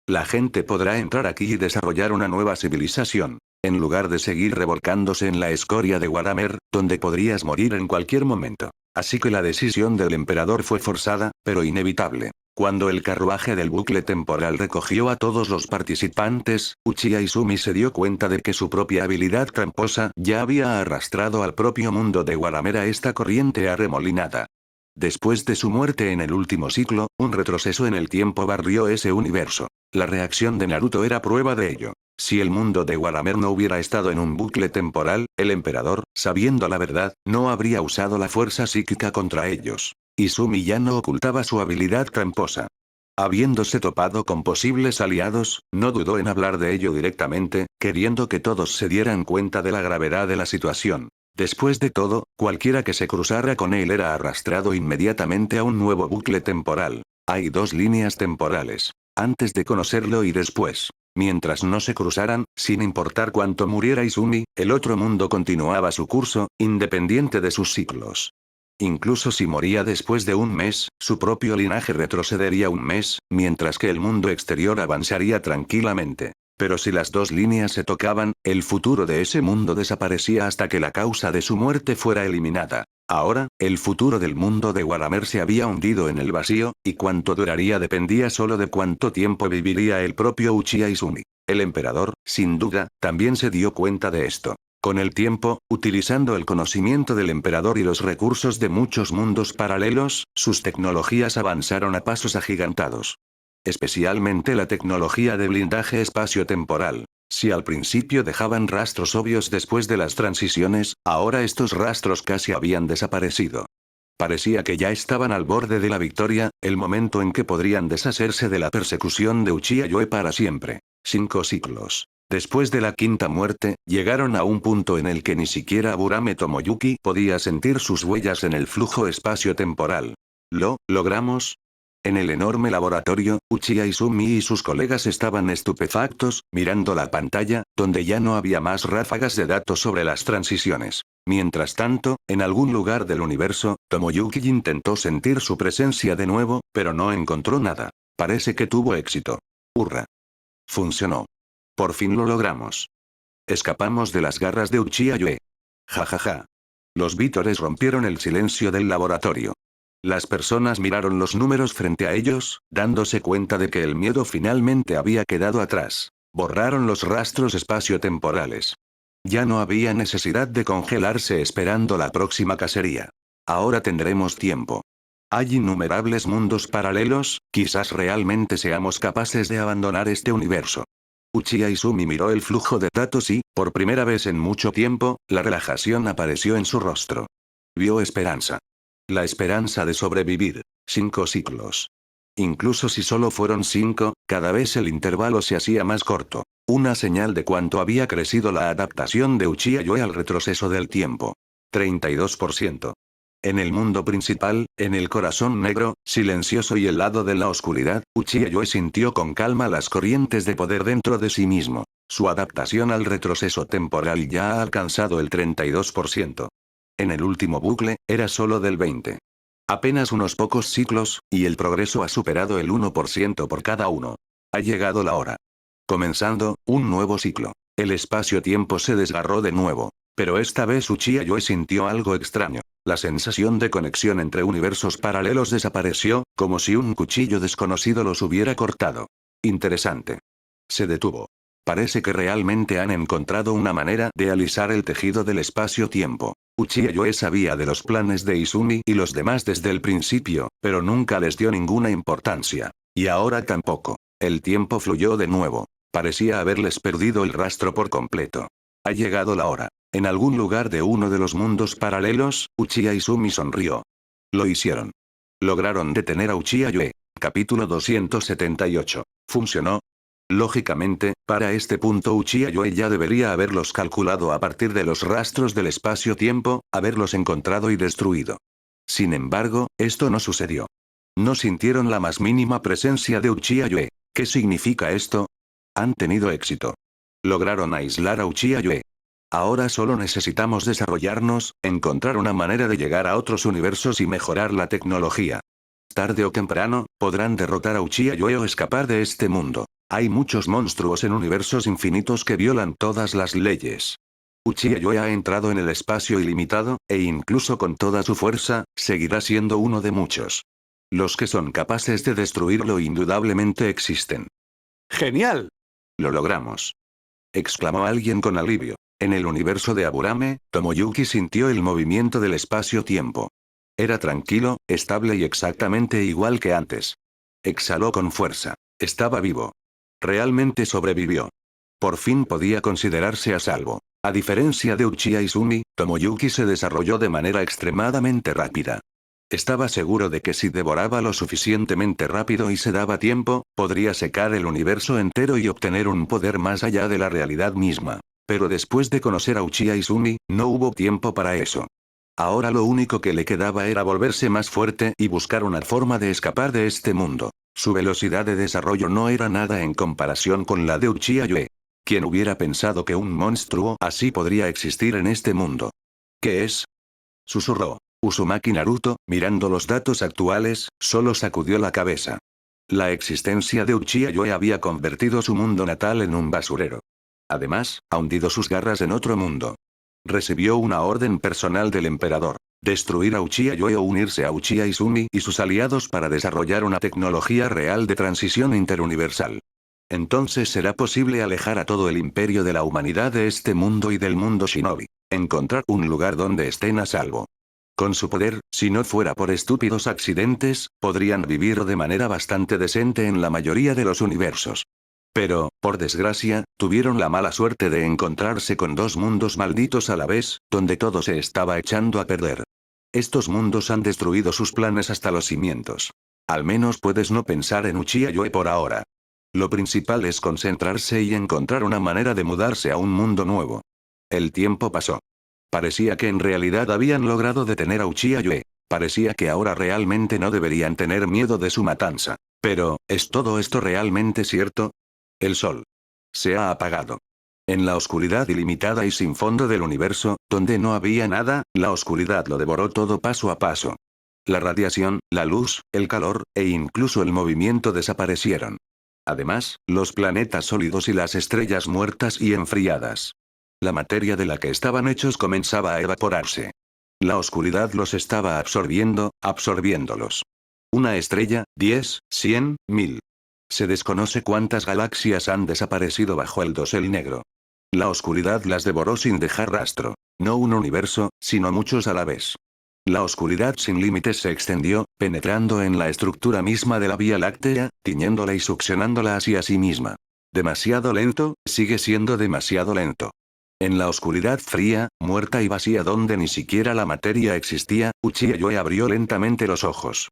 La gente podrá entrar aquí y desarrollar una nueva civilización, en lugar de seguir revolcándose en la escoria de Waramer, donde podrías morir en cualquier momento. Así que la decisión del emperador fue forzada, pero inevitable. Cuando el carruaje del bucle temporal recogió a todos los participantes, Uchiha Izumi se dio cuenta de que su propia habilidad tramposa ya había arrastrado al propio mundo de Waramer a esta corriente arremolinada. Después de su muerte en el último ciclo, un retroceso en el tiempo barrió ese universo. La reacción de Naruto era prueba de ello. Si el mundo de Waramer no hubiera estado en un bucle temporal, el emperador, sabiendo la verdad, no habría usado la fuerza psíquica contra ellos. Izumi ya no ocultaba su habilidad tramposa. Habiéndose topado con posibles aliados, no dudó en hablar de ello directamente, queriendo que todos se dieran cuenta de la gravedad de la situación. Después de todo, cualquiera que se cruzara con él era arrastrado inmediatamente a un nuevo bucle temporal. Hay dos líneas temporales. Antes de conocerlo y después. Mientras no se cruzaran, sin importar cuánto muriera Izumi, el otro mundo continuaba su curso, independiente de sus ciclos. Incluso si moría después de un mes, su propio linaje retrocedería un mes, mientras que el mundo exterior avanzaría tranquilamente. Pero si las dos líneas se tocaban, el futuro de ese mundo desaparecía hasta que la causa de su muerte fuera eliminada. Ahora, el futuro del mundo de Waramer se había hundido en el vacío, y cuánto duraría dependía solo de cuánto tiempo viviría el propio Uchiha Izumi. El emperador, sin duda, también se dio cuenta de esto. Con el tiempo, utilizando el conocimiento del emperador y los recursos de muchos mundos paralelos, sus tecnologías avanzaron a pasos agigantados. Especialmente la tecnología de blindaje espacio-temporal. Si al principio dejaban rastros obvios después de las transiciones, ahora estos rastros casi habían desaparecido. Parecía que ya estaban al borde de la victoria, el momento en que podrían deshacerse de la persecución de Uchiha Yue para siempre. 5 ciclos. Después de la quinta muerte, llegaron a un punto en el que ni siquiera Burame Tomoyuki podía sentir sus huellas en el flujo espacio-temporal. ¿Lo logramos? En el enorme laboratorio, Uchiha Izumi y sus colegas estaban estupefactos, mirando la pantalla, donde ya no había más ráfagas de datos sobre las transiciones. Mientras tanto, en algún lugar del universo, Tomoyuki intentó sentir su presencia de nuevo, pero no encontró nada. Parece que tuvo éxito. ¡Hurra! Funcionó. Por fin lo logramos. Escapamos de las garras de Uchiha Yue. Ja ja ja. Los vítores rompieron el silencio del laboratorio. Las personas miraron los números frente a ellos, dándose cuenta de que el miedo finalmente había quedado atrás. Borraron los rastros espacio-temporales. Ya no había necesidad de congelarse esperando la próxima cacería. Ahora tendremos tiempo. Hay innumerables mundos paralelos, quizás realmente seamos capaces de abandonar este universo. Uchiha Izumi miró el flujo de datos y, por primera vez en mucho tiempo, la relajación apareció en su rostro. Vio esperanza. La esperanza de sobrevivir. 5 ciclos. Incluso si solo fueron 5, cada vez el intervalo se hacía más corto. Una señal de cuánto había crecido la adaptación de Uchiha Yue al retroceso del tiempo. 32%. En el mundo principal, en el corazón negro, silencioso y helado de la oscuridad, Uchiha Yue sintió con calma las corrientes de poder dentro de sí mismo. Su adaptación al retroceso temporal ya ha alcanzado el 32%. En el último bucle, era solo del 20%. Apenas unos pocos ciclos, y el progreso ha superado el 1% por cada uno. Ha llegado la hora. Comenzando, un nuevo ciclo. El espacio-tiempo se desgarró de nuevo. Pero esta vez Uchiha Yue sintió algo extraño. La sensación de conexión entre universos paralelos desapareció, como si un cuchillo desconocido los hubiera cortado. Interesante. Se detuvo. Parece que realmente han encontrado una manera de alisar el tejido del espacio-tiempo. Uchiha Yue sabía de los planes de Izumi y los demás desde el principio, pero nunca les dio ninguna importancia. Y ahora tampoco. El tiempo fluyó de nuevo. Parecía haberles perdido el rastro por completo. Ha llegado la hora. En algún lugar de uno de los mundos paralelos, Uchiha Izumi sonrió. Lo hicieron. Lograron detener a Uchiha Yue. Capítulo 278. ¿Funcionó? Lógicamente, para este punto Uchiha Yoe ya debería haberlos calculado a partir de los rastros del espacio-tiempo, haberlos encontrado y destruido. Sin embargo, esto no sucedió. No sintieron la más mínima presencia de Uchiha Yoe. ¿Qué significa esto? Han tenido éxito. Lograron aislar a Uchiha Yoe. Ahora solo necesitamos desarrollarnos, encontrar una manera de llegar a otros universos y mejorar la tecnología. Tarde o temprano, podrán derrotar a Uchiha Yoe o escapar de este mundo. Hay muchos monstruos en universos infinitos que violan todas las leyes. Uchiha Yoe ha entrado en el espacio ilimitado, e incluso con toda su fuerza, seguirá siendo uno de muchos. Los que son capaces de destruirlo indudablemente existen. ¡Genial! Lo logramos. Exclamó alguien con alivio. En el universo de Aburame, Tomoyuki sintió el movimiento del espacio-tiempo. Era tranquilo, estable y exactamente igual que antes. Exhaló con fuerza. Estaba vivo. Realmente sobrevivió. Por fin podía considerarse a salvo. A diferencia de Uchiha Izumi, Tomoyuki se desarrolló de manera extremadamente rápida. Estaba seguro de que si devoraba lo suficientemente rápido y se daba tiempo, podría secar el universo entero y obtener un poder más allá de la realidad misma. Pero después de conocer a Uchiha Izumi, no hubo tiempo para eso. Ahora lo único que le quedaba era volverse más fuerte y buscar una forma de escapar de este mundo. Su velocidad de desarrollo no era nada en comparación con la de Uchiha Yoe. ¿Quién hubiera pensado que un monstruo así podría existir en este mundo? ¿Qué es? Susurró. Uzumaki Naruto, mirando los datos actuales, solo sacudió la cabeza. La existencia de Uchiha Yoe había convertido su mundo natal en un basurero. Además, ha hundido sus garras en otro mundo. Recibió una orden personal del emperador. Destruir a Uchiha Yoe o unirse a Uchiha Izumi y sus aliados para desarrollar una tecnología real de transición interuniversal. Entonces será posible alejar a todo el imperio de la humanidad de este mundo y del mundo shinobi. Encontrar un lugar donde estén a salvo. Con su poder, si no fuera por estúpidos accidentes, podrían vivir de manera bastante decente en la mayoría de los universos. Pero, por desgracia, tuvieron la mala suerte de encontrarse con dos mundos malditos a la vez, donde todo se estaba echando a perder. Estos mundos han destruido sus planes hasta los cimientos. Al menos puedes no pensar en Uchiha Yoe por ahora. Lo principal es concentrarse y encontrar una manera de mudarse a un mundo nuevo. El tiempo pasó. Parecía que en realidad habían logrado detener a Uchiha Yoe. Parecía que ahora realmente no deberían tener miedo de su matanza. Pero, ¿es todo esto realmente cierto? El sol. Se ha apagado. En la oscuridad ilimitada y sin fondo del universo, donde no había nada, la oscuridad lo devoró todo paso a paso. La radiación, la luz, el calor, e incluso el movimiento desaparecieron. Además, los planetas sólidos y las estrellas muertas y enfriadas. La materia de la que estaban hechos comenzaba a evaporarse. La oscuridad los estaba absorbiendo, absorbiéndolos. Una estrella, 10, 100, 1000. Se desconoce cuántas galaxias han desaparecido bajo el dosel negro. La oscuridad las devoró sin dejar rastro. No un universo, sino muchos a la vez. La oscuridad sin límites se extendió, penetrando en la estructura misma de la Vía Láctea, tiñéndola y succionándola hacia sí misma. Demasiado lento, sigue siendo demasiado lento. En la oscuridad fría, muerta y vacía donde ni siquiera la materia existía, Uchiha Yoe abrió lentamente los ojos.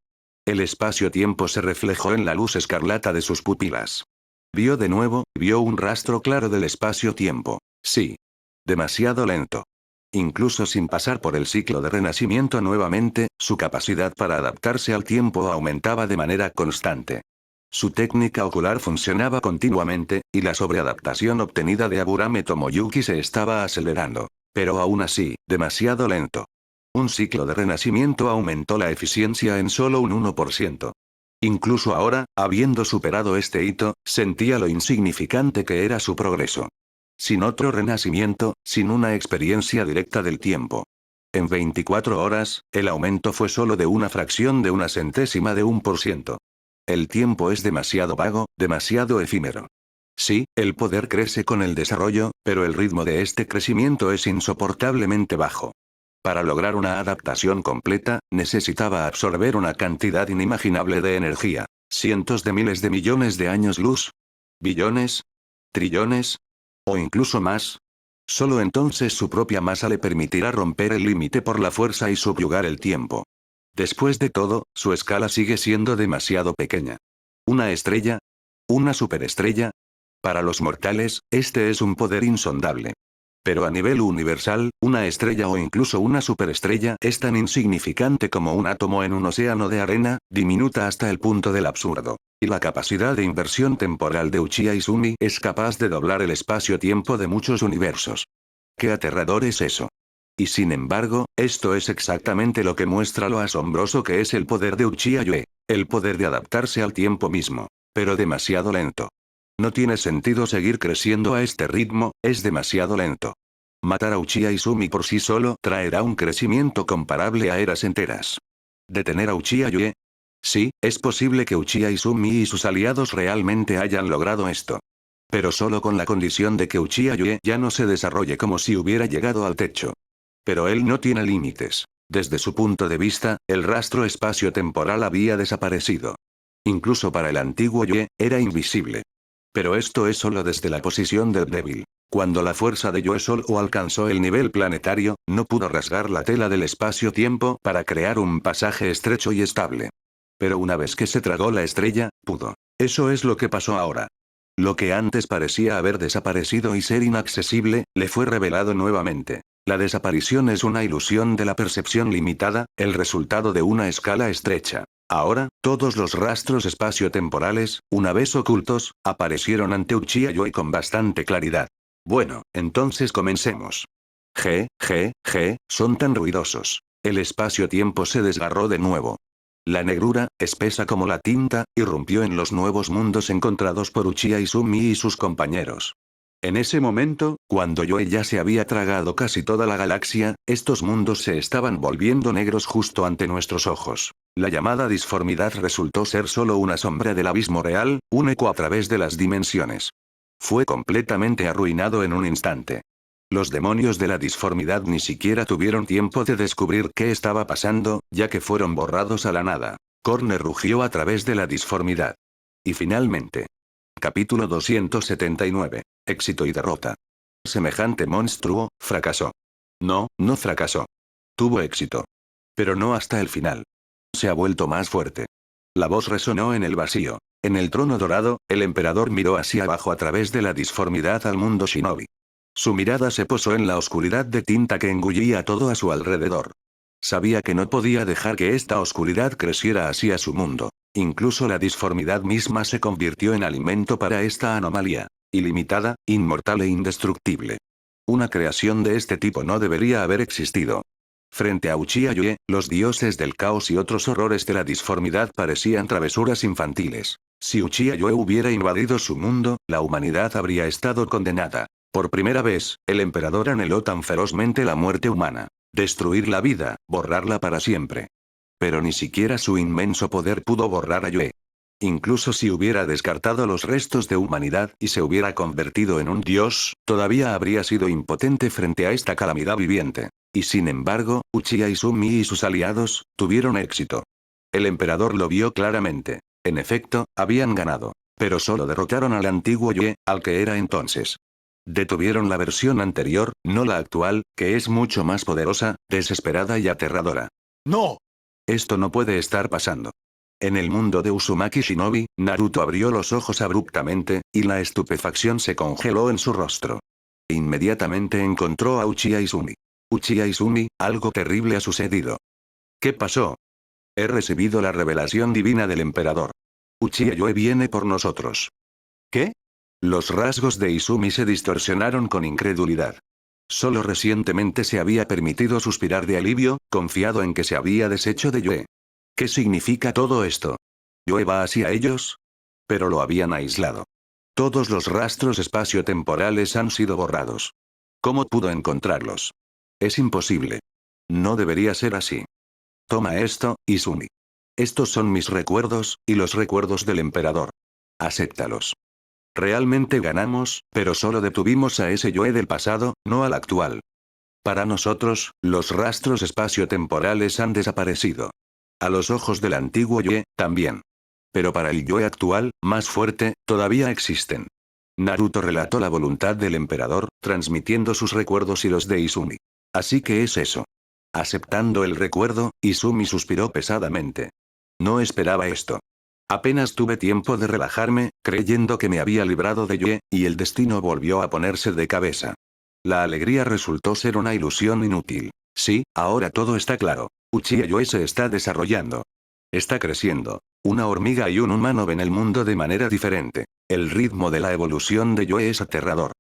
El espacio-tiempo se reflejó en la luz escarlata de sus pupilas. Vio de nuevo, vio un rastro claro del espacio-tiempo. Sí. Demasiado lento. Incluso sin pasar por el ciclo de renacimiento nuevamente, su capacidad para adaptarse al tiempo aumentaba de manera constante. Su técnica ocular funcionaba continuamente, y la sobreadaptación obtenida de Aburame Tomoyuki se estaba acelerando. Pero aún así, demasiado lento. Un ciclo de renacimiento aumentó la eficiencia en solo un 1%. Incluso ahora, habiendo superado este hito, sentía lo insignificante que era su progreso. Sin otro renacimiento, sin una experiencia directa del tiempo. En 24 horas, el aumento fue solo de una fracción de una centésima de 1%. El tiempo es demasiado vago, demasiado efímero. Sí, el poder crece con el desarrollo, pero el ritmo de este crecimiento es insoportablemente bajo. Para lograr una adaptación completa, necesitaba absorber una cantidad inimaginable de energía. Cientos de miles de millones de años luz. ¿Billones? ¿Trillones? ¿O incluso más? Solo entonces su propia masa le permitirá romper el límite por la fuerza y subyugar el tiempo. Después de todo, su escala sigue siendo demasiado pequeña. ¿Una estrella? ¿Una superestrella? Para los mortales, este es un poder insondable. Pero a nivel universal, una estrella o incluso una superestrella es tan insignificante como un átomo en un océano de arena, diminuta hasta el punto del absurdo. Y la capacidad de inversión temporal de Uchiha Izumi es capaz de doblar el espacio-tiempo de muchos universos. ¡Qué aterrador es eso! Y sin embargo, esto es exactamente lo que muestra lo asombroso que es el poder de Uchiha Yue. El poder de adaptarse al tiempo mismo. Pero demasiado lento. No tiene sentido seguir creciendo a este ritmo, es demasiado lento. Matar a Uchiha Izumi por sí solo traerá un crecimiento comparable a eras enteras. ¿Detener a Uchiha Yue? Sí, es posible que Uchiha Izumi y sus aliados realmente hayan logrado esto. Pero solo con la condición de que Uchiha Yue ya no se desarrolle como si hubiera llegado al techo. Pero él no tiene límites. Desde su punto de vista, el rastro espacio-temporal había desaparecido. Incluso para el antiguo Yue, era invisible. Pero esto es solo desde la posición del débil. Cuando la fuerza de Yue solo alcanzó el nivel planetario, no pudo rasgar la tela del espacio-tiempo para crear un pasaje estrecho y estable. Pero una vez que se tragó la estrella, pudo. Eso es lo que pasó ahora. Lo que antes parecía haber desaparecido y ser inaccesible, le fue revelado nuevamente. La desaparición es una ilusión de la percepción limitada, el resultado de una escala estrecha. Ahora, todos los rastros espaciotemporales, una vez ocultos, aparecieron ante Uchiha Yue con bastante claridad. Bueno, entonces comencemos. Son tan ruidosos. El espacio-tiempo se desgarró de nuevo. La negrura, espesa como la tinta, irrumpió en los nuevos mundos encontrados por Uchiha Izumi y sus compañeros. En ese momento, cuando Yue ya se había tragado casi toda la galaxia, estos mundos se estaban volviendo negros justo ante nuestros ojos. La llamada disformidad resultó ser solo una sombra del abismo real, un eco a través de las dimensiones. Fue completamente arruinado en un instante. Los demonios de la disformidad ni siquiera tuvieron tiempo de descubrir qué estaba pasando, ya que fueron borrados a la nada. Korne rugió a través de la disformidad. Y finalmente. Capítulo 279. Éxito y derrota. Semejante monstruo, fracasó. No, no fracasó. Tuvo éxito. Pero no hasta el final. Se ha vuelto más fuerte. La voz resonó en el vacío. En el trono dorado, el emperador miró hacia abajo a través de la disformidad al mundo shinobi. Su mirada se posó en la oscuridad de tinta que engullía todo a su alrededor. Sabía que no podía dejar que esta oscuridad creciera hacia su mundo. Incluso la disformidad misma se convirtió en alimento para esta anomalía. Ilimitada, inmortal e indestructible. Una creación de este tipo no debería haber existido. Frente a Uchiha Yue, los dioses del caos y otros horrores de la disformidad parecían travesuras infantiles. Si Uchiha Yue hubiera invadido su mundo, la humanidad habría estado condenada. Por primera vez, el emperador anheló tan ferozmente la muerte humana. Destruir la vida, borrarla para siempre. Pero ni siquiera su inmenso poder pudo borrar a Yue. Incluso si hubiera descartado los restos de humanidad y se hubiera convertido en un dios, todavía habría sido impotente frente a esta calamidad viviente. Y sin embargo, Uchiha Izumi y sus aliados, tuvieron éxito. El emperador lo vio claramente. En efecto, habían ganado. Pero solo derrotaron al antiguo Yue, al que era entonces. Detuvieron la versión anterior, no la actual, que es mucho más poderosa, desesperada y aterradora. ¡No! Esto no puede estar pasando. En el mundo de Uzumaki Shinobi, Naruto abrió los ojos abruptamente, y la estupefacción se congeló en su rostro. Inmediatamente encontró a Uchiha Izumi. Uchiha Izumi, algo terrible ha sucedido. ¿Qué pasó? He recibido la revelación divina del emperador. Uchiha Yue viene por nosotros. ¿Qué? Los rasgos de Izumi se distorsionaron con incredulidad. Solo recientemente se había permitido suspirar de alivio, confiado en que se había deshecho de Yue. ¿Qué significa todo esto? ¿Yue va hacia ellos? Pero lo habían aislado. Todos los rastros espaciotemporales han sido borrados. ¿Cómo pudo encontrarlos? Es imposible. No debería ser así. Toma esto, Izumi. Estos son mis recuerdos, y los recuerdos del emperador. Acéptalos. Realmente ganamos, pero solo detuvimos a ese Yue del pasado, no al actual. Para nosotros, los rastros espaciotemporales han desaparecido. A los ojos del antiguo Yue, también. Pero para el Yue actual, más fuerte, todavía existen. Naruto relató la voluntad del emperador, transmitiendo sus recuerdos y los de Izumi. Así que es eso. Aceptando el recuerdo, Izumi suspiró pesadamente. No esperaba esto. Apenas tuve tiempo de relajarme, creyendo que me había librado de Yue, y el destino volvió a ponerse de cabeza. La alegría resultó ser una ilusión inútil. Sí, ahora todo está claro. Uchiha Yue se está desarrollando. Está creciendo. Una hormiga y un humano ven el mundo de manera diferente. El ritmo de la evolución de Yue es aterrador.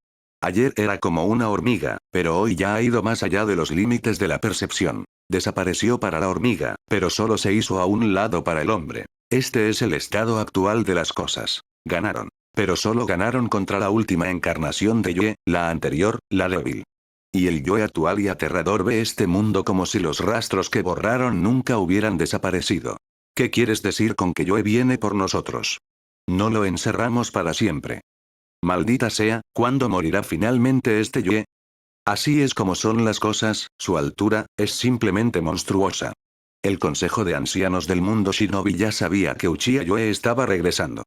Ayer era como una hormiga, pero hoy ya ha ido más allá de los límites de la percepción. Desapareció para la hormiga, pero solo se hizo a un lado para el hombre. Este es el estado actual de las cosas. Ganaron. Pero solo ganaron contra la última encarnación de Yue, la anterior, la débil. Y el Yue actual y aterrador ve este mundo como si los rastros que borraron nunca hubieran desaparecido. ¿Qué quieres decir con que Yue viene por nosotros? No lo encerramos para siempre. Maldita sea, ¿cuándo morirá finalmente este Yue? Así es como son las cosas, su altura, es simplemente monstruosa. El Consejo de Ancianos del Mundo Shinobi ya sabía que Uchiha Yue estaba regresando.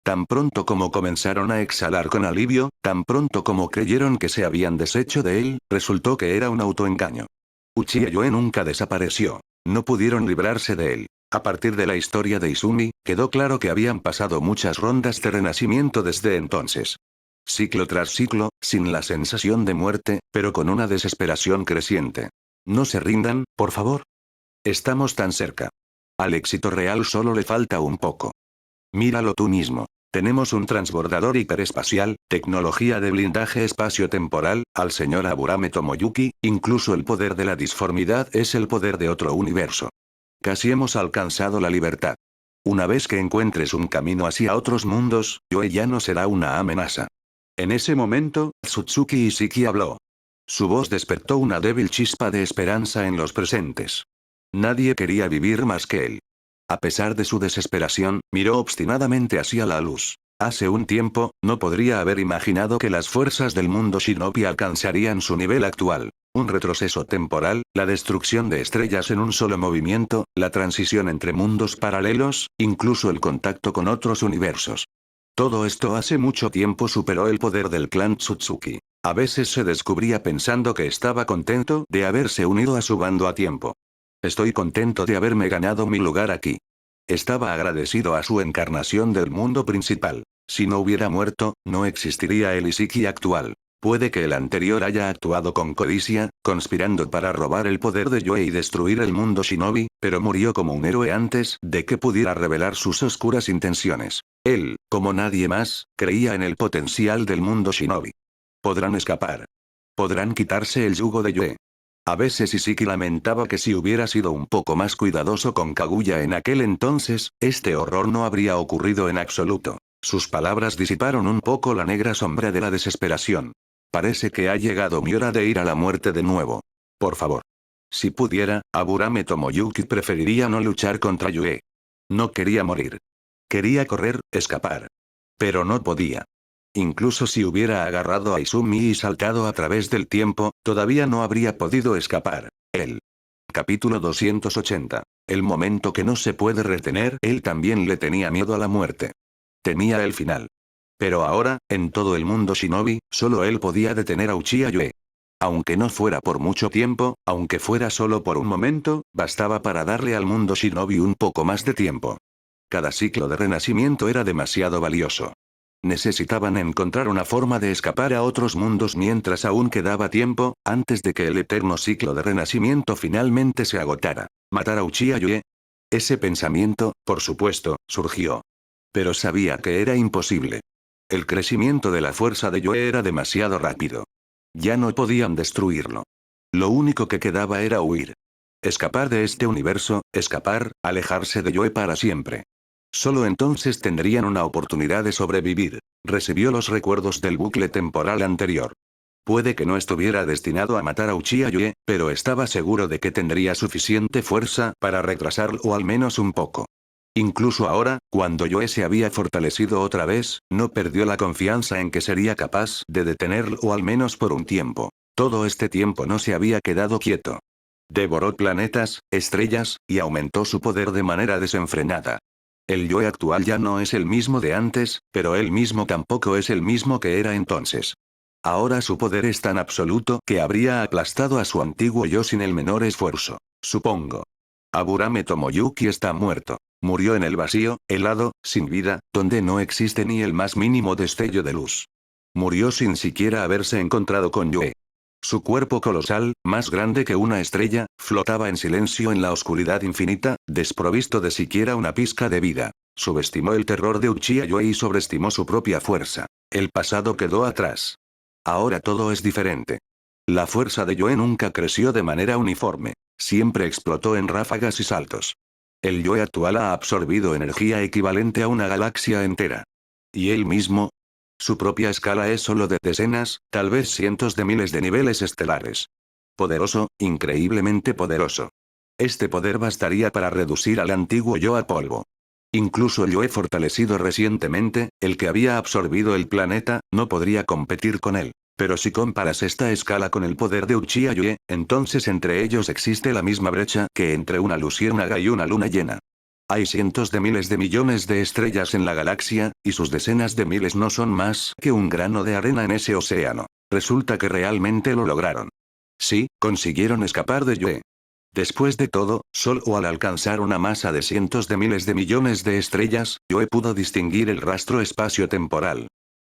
Tan pronto como comenzaron a exhalar con alivio, tan pronto como creyeron que se habían deshecho de él, resultó que era un autoengaño. Uchiha Yue nunca desapareció. No pudieron librarse de él. A partir de la historia de Izumi, quedó claro que habían pasado muchas rondas de renacimiento desde entonces. Ciclo tras ciclo, sin la sensación de muerte, pero con una desesperación creciente. No se rindan, por favor. Estamos tan cerca. Al éxito real solo le falta un poco. Míralo tú mismo. Tenemos un transbordador hiperespacial, tecnología de blindaje espacio-temporal, al señor Aburame Tomoyuki, incluso el poder de la disformidad es el poder de otro universo. Casi hemos alcanzado la libertad. Una vez que encuentres un camino hacia otros mundos, Yue ya no será una amenaza. En ese momento, Tsutsuki Ishiki habló. Su voz despertó una débil chispa de esperanza en los presentes. Nadie quería vivir más que él. A pesar de su desesperación, miró obstinadamente hacia la luz. Hace un tiempo, no podría haber imaginado que las fuerzas del mundo Shinobi alcanzarían su nivel actual. Un retroceso temporal, la destrucción de estrellas en un solo movimiento, la transición entre mundos paralelos, incluso el contacto con otros universos. Todo esto hace mucho tiempo superó el poder del clan Tsutsuki. A veces se descubría pensando que estaba contento de haberse unido a su bando a tiempo. Estoy contento de haberme ganado mi lugar aquí. Estaba agradecido a su encarnación del mundo principal. Si no hubiera muerto, no existiría el Ishiki actual. Puede que el anterior haya actuado con codicia, conspirando para robar el poder de Yue y destruir el mundo Shinobi, pero murió como un héroe antes de que pudiera revelar sus oscuras intenciones. Él, como nadie más, creía en el potencial del mundo Shinobi. Podrán escapar. Podrán quitarse el yugo de Yue. A veces Ishiki lamentaba que si hubiera sido un poco más cuidadoso con Kaguya en aquel entonces, este horror no habría ocurrido en absoluto. Sus palabras disiparon un poco la negra sombra de la desesperación. Parece que ha llegado mi hora de ir a la muerte de nuevo. Por favor. Si pudiera, Aburame Tomoyuki preferiría no luchar contra Yue. No quería morir. Quería correr, escapar. Pero no podía. Incluso si hubiera agarrado a Izumi y saltado a través del tiempo, todavía no habría podido escapar. Él. Capítulo 280. El momento que no se puede retener. Él también le tenía miedo a la muerte. Temía el final. Pero ahora, en todo el mundo Shinobi, solo él podía detener a Uchiha Yue. Aunque no fuera por mucho tiempo, aunque fuera solo por un momento, bastaba para darle al mundo Shinobi un poco más de tiempo. Cada ciclo de renacimiento era demasiado valioso. Necesitaban encontrar una forma de escapar a otros mundos mientras aún quedaba tiempo, antes de que el eterno ciclo de renacimiento finalmente se agotara. ¿Matar a Uchiha Yue? Ese pensamiento, por supuesto, surgió. Pero sabía que era imposible. El crecimiento de la fuerza de Yue era demasiado rápido. Ya no podían destruirlo. Lo único que quedaba era huir. Escapar de este universo, escapar, alejarse de Yue para siempre. Solo entonces tendrían una oportunidad de sobrevivir. Recibió los recuerdos del bucle temporal anterior. Puede que no estuviera destinado a matar a Uchiha Yue, pero estaba seguro de que tendría suficiente fuerza para retrasarlo o al menos un poco. Incluso ahora, cuando Yue se había fortalecido otra vez, no perdió la confianza en que sería capaz de detenerlo o al menos por un tiempo. Todo este tiempo no se había quedado quieto. Devoró planetas, estrellas, y aumentó su poder de manera desenfrenada. El Yue actual ya no es el mismo de antes, pero él mismo tampoco es el mismo que era entonces. Ahora su poder es tan absoluto que habría aplastado a su antiguo yo sin el menor esfuerzo. Supongo. Aburame Tomoyuki está muerto. Murió en el vacío, helado, sin vida, donde no existe ni el más mínimo destello de luz. Murió sin siquiera haberse encontrado con Yue. Su cuerpo colosal, más grande que una estrella, flotaba en silencio en la oscuridad infinita, desprovisto de siquiera una pizca de vida. Subestimó el terror de Uchiha Yue y sobreestimó su propia fuerza. El pasado quedó atrás. Ahora todo es diferente. La fuerza de Yue nunca creció de manera uniforme. Siempre explotó en ráfagas y saltos. El Yue actual ha absorbido energía equivalente a una galaxia entera. ¿Y él mismo? Su propia escala es solo de decenas, tal vez cientos de miles de niveles estelares. Poderoso, increíblemente poderoso. Este poder bastaría para reducir al antiguo yo a polvo. Incluso el yo fortalecido recientemente, el que había absorbido el planeta, no podría competir con él. Pero si comparas esta escala con el poder de Uchiha Yue, entonces entre ellos existe la misma brecha que entre una luciérnaga y una luna llena. Hay cientos de miles de millones de estrellas en la galaxia, y sus decenas de miles no son más que un grano de arena en ese océano. Resulta que realmente lo lograron. Sí, consiguieron escapar de Yue. Después de todo, solo al alcanzar una masa de cientos de miles de millones de estrellas, Yue pudo distinguir el rastro espacio-temporal.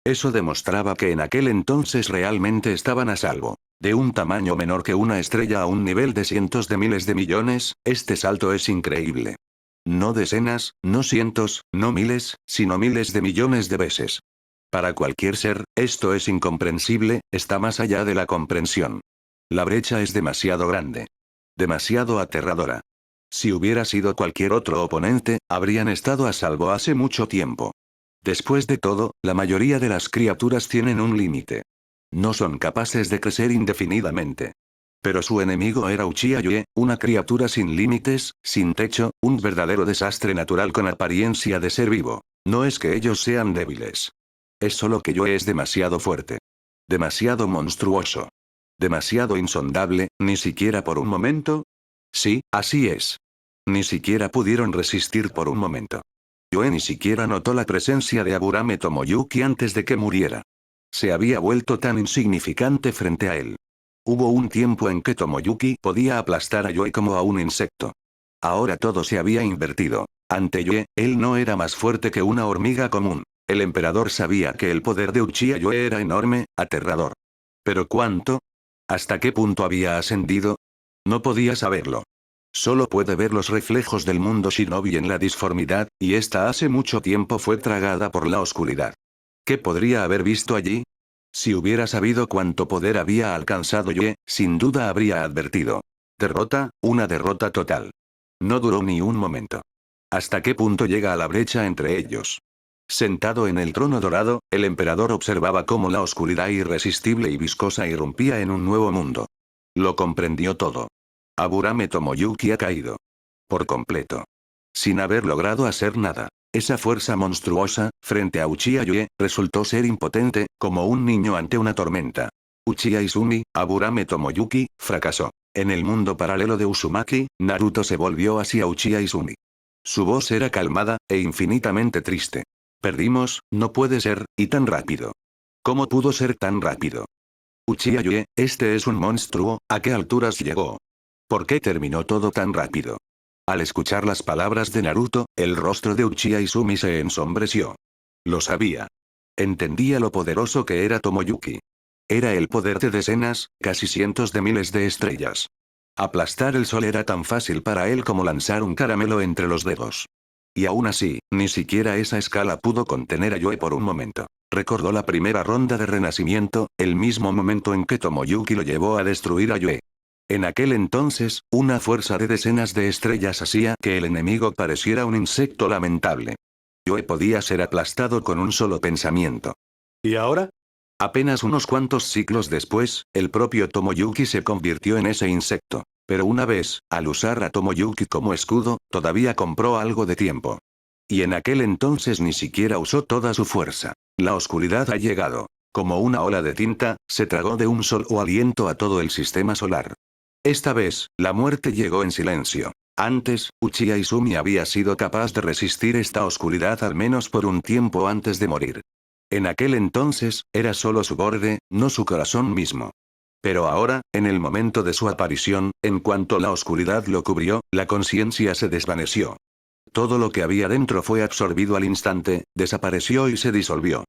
Eso demostraba que en aquel entonces realmente estaban a salvo. De un tamaño menor que una estrella a un nivel de cientos de miles de millones, este salto es increíble. No decenas, no cientos, no miles, sino miles de millones de veces. Para cualquier ser, esto es incomprensible, está más allá de la comprensión. La brecha es demasiado grande. Demasiado aterradora. Si hubiera sido cualquier otro oponente, habrían estado a salvo hace mucho tiempo. Después de todo, la mayoría de las criaturas tienen un límite. No son capaces de crecer indefinidamente. Pero su enemigo era Uchiha Yue, una criatura sin límites, sin techo, un verdadero desastre natural con apariencia de ser vivo. No es que ellos sean débiles. Es solo que Yue es demasiado fuerte. Demasiado monstruoso. Demasiado insondable, ni siquiera por un momento. Sí, así es. Ni siquiera pudieron resistir por un momento. Yue ni siquiera notó la presencia de Aburame Tomoyuki antes de que muriera. Se había vuelto tan insignificante frente a él. Hubo un tiempo en que Tomoyuki podía aplastar a Yue como a un insecto. Ahora todo se había invertido. Ante Yue, él no era más fuerte que una hormiga común. El emperador sabía que el poder de Uchiha Yue era enorme, aterrador. ¿Pero cuánto? ¿Hasta qué punto había ascendido? No podía saberlo. Solo puede ver los reflejos del mundo shinobi en la disformidad, y esta hace mucho tiempo fue tragada por la oscuridad. ¿Qué podría haber visto allí? Si hubiera sabido cuánto poder había alcanzado Yue, sin duda habría advertido. Derrota, una derrota total. No duró ni un momento. ¿Hasta qué punto llega a la brecha entre ellos? Sentado en el trono dorado, el emperador observaba cómo la oscuridad irresistible y viscosa irrumpía en un nuevo mundo. Lo comprendió todo. Aburame Tomoyuki ha caído. Por completo. Sin haber logrado hacer nada. Esa fuerza monstruosa, frente a Uchiha Yue, resultó ser impotente, como un niño ante una tormenta. Uchiha Izumi, Aburame Tomoyuki, fracasó. En el mundo paralelo de Uzumaki, Naruto se volvió hacia Uchiha Izumi. Su voz era calmada, e infinitamente triste. Perdimos, no puede ser, y tan rápido. ¿Cómo pudo ser tan rápido? Uchiha Yue, este es un monstruo, ¿a qué alturas llegó? ¿Por qué terminó todo tan rápido? Al escuchar las palabras de Naruto, el rostro de Uchiha Izumi se ensombreció. Lo sabía. Entendía lo poderoso que era Tomoyuki. Era el poder de decenas, casi cientos de miles de estrellas. Aplastar el sol era tan fácil para él como lanzar un caramelo entre los dedos. Y aún así, ni siquiera esa escala pudo contener a Yue por un momento. Recordó la primera ronda de renacimiento, el mismo momento en que Tomoyuki lo llevó a destruir a Yue. En aquel entonces, una fuerza de decenas de estrellas hacía que el enemigo pareciera un insecto lamentable. Yue podía ser aplastado con un solo pensamiento. ¿Y ahora? Apenas unos cuantos siglos después, el propio Tomoyuki se convirtió en ese insecto. Pero una vez, al usar a Tomoyuki como escudo, todavía compró algo de tiempo. Y en aquel entonces ni siquiera usó toda su fuerza. La oscuridad ha llegado. Como una ola de tinta, se tragó de un solo aliento a todo el sistema solar. Esta vez, la muerte llegó en silencio. Antes, Uchiha Izumi había sido capaz de resistir esta oscuridad al menos por un tiempo antes de morir. En aquel entonces, era solo su borde, no su corazón mismo. Pero ahora, en el momento de su aparición, en cuanto la oscuridad lo cubrió, la conciencia se desvaneció. Todo lo que había dentro fue absorbido al instante, desapareció y se disolvió.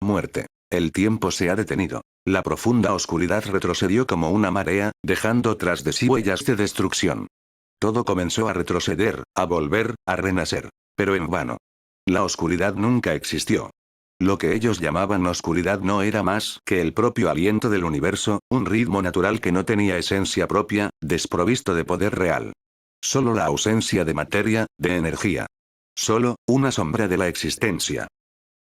Muerte. El tiempo se ha detenido. La profunda oscuridad retrocedió como una marea, dejando tras de sí huellas de destrucción. Todo comenzó a retroceder, a volver, a renacer. Pero en vano. La oscuridad nunca existió. Lo que ellos llamaban oscuridad no era más que el propio aliento del universo, un ritmo natural que no tenía esencia propia, desprovisto de poder real. Solo la ausencia de materia, de energía. Solo, una sombra de la existencia.